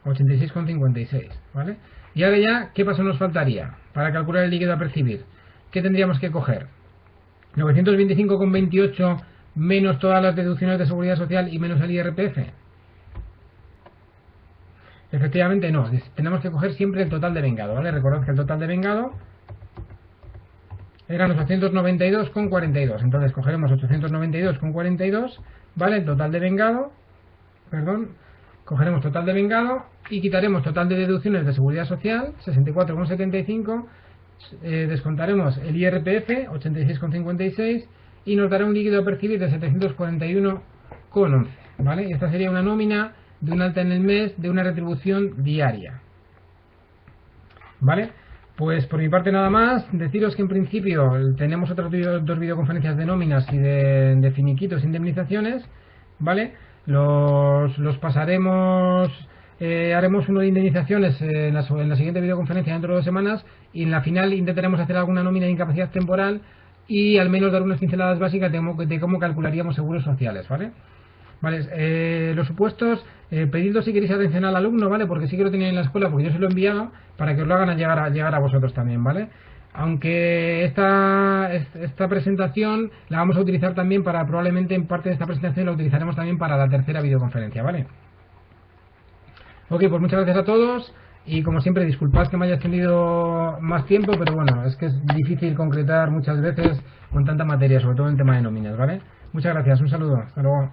86,56, ¿vale? Y ahora ya, ¿qué paso nos faltaría para calcular el líquido a percibir? ¿Qué tendríamos que coger? 925,28 menos todas las deducciones de seguridad social y menos el IRPF. Efectivamente no, tenemos que coger siempre el total de vengado, ¿vale? Recordad que el total de vengado eran 892,42, entonces cogeremos 892,42, ¿vale? El total de vengado, perdón, cogeremos total de vengado y quitaremos total de deducciones de seguridad social, 64,75, descontaremos el IRPF, 86,56, y nos dará un líquido a percibir de 741,11, ¿vale? Y esta sería una nómina de un alta en el mes de una retribución diaria, ¿vale? Pues por mi parte nada más, deciros que en principio tenemos otras dos videoconferencias de nóminas y de finiquitos e indemnizaciones, ¿vale? Los pasaremos, haremos uno de indemnizaciones en la siguiente videoconferencia dentro de 2 semanas, y en la final intentaremos hacer alguna nómina de incapacidad temporal y al menos dar unas pinceladas básicas de cómo calcularíamos seguros sociales, ¿vale? Vale, los supuestos, pedidlo si queréis atención al alumno, ¿vale? Porque sí que lo tenéis en la escuela, porque yo se lo he enviado para que os lo hagan llegar a vosotros también, ¿vale? Aunque esta presentación la vamos a utilizar también para, probablemente en parte de esta presentación la utilizaremos también para la tercera videoconferencia, ¿vale? Ok, pues muchas gracias a todos y como siempre disculpad que me haya extendido más tiempo, pero bueno, es que es difícil concretar muchas veces con tanta materia, sobre todo en el tema de nóminas, ¿vale? Muchas gracias, un saludo, hasta luego.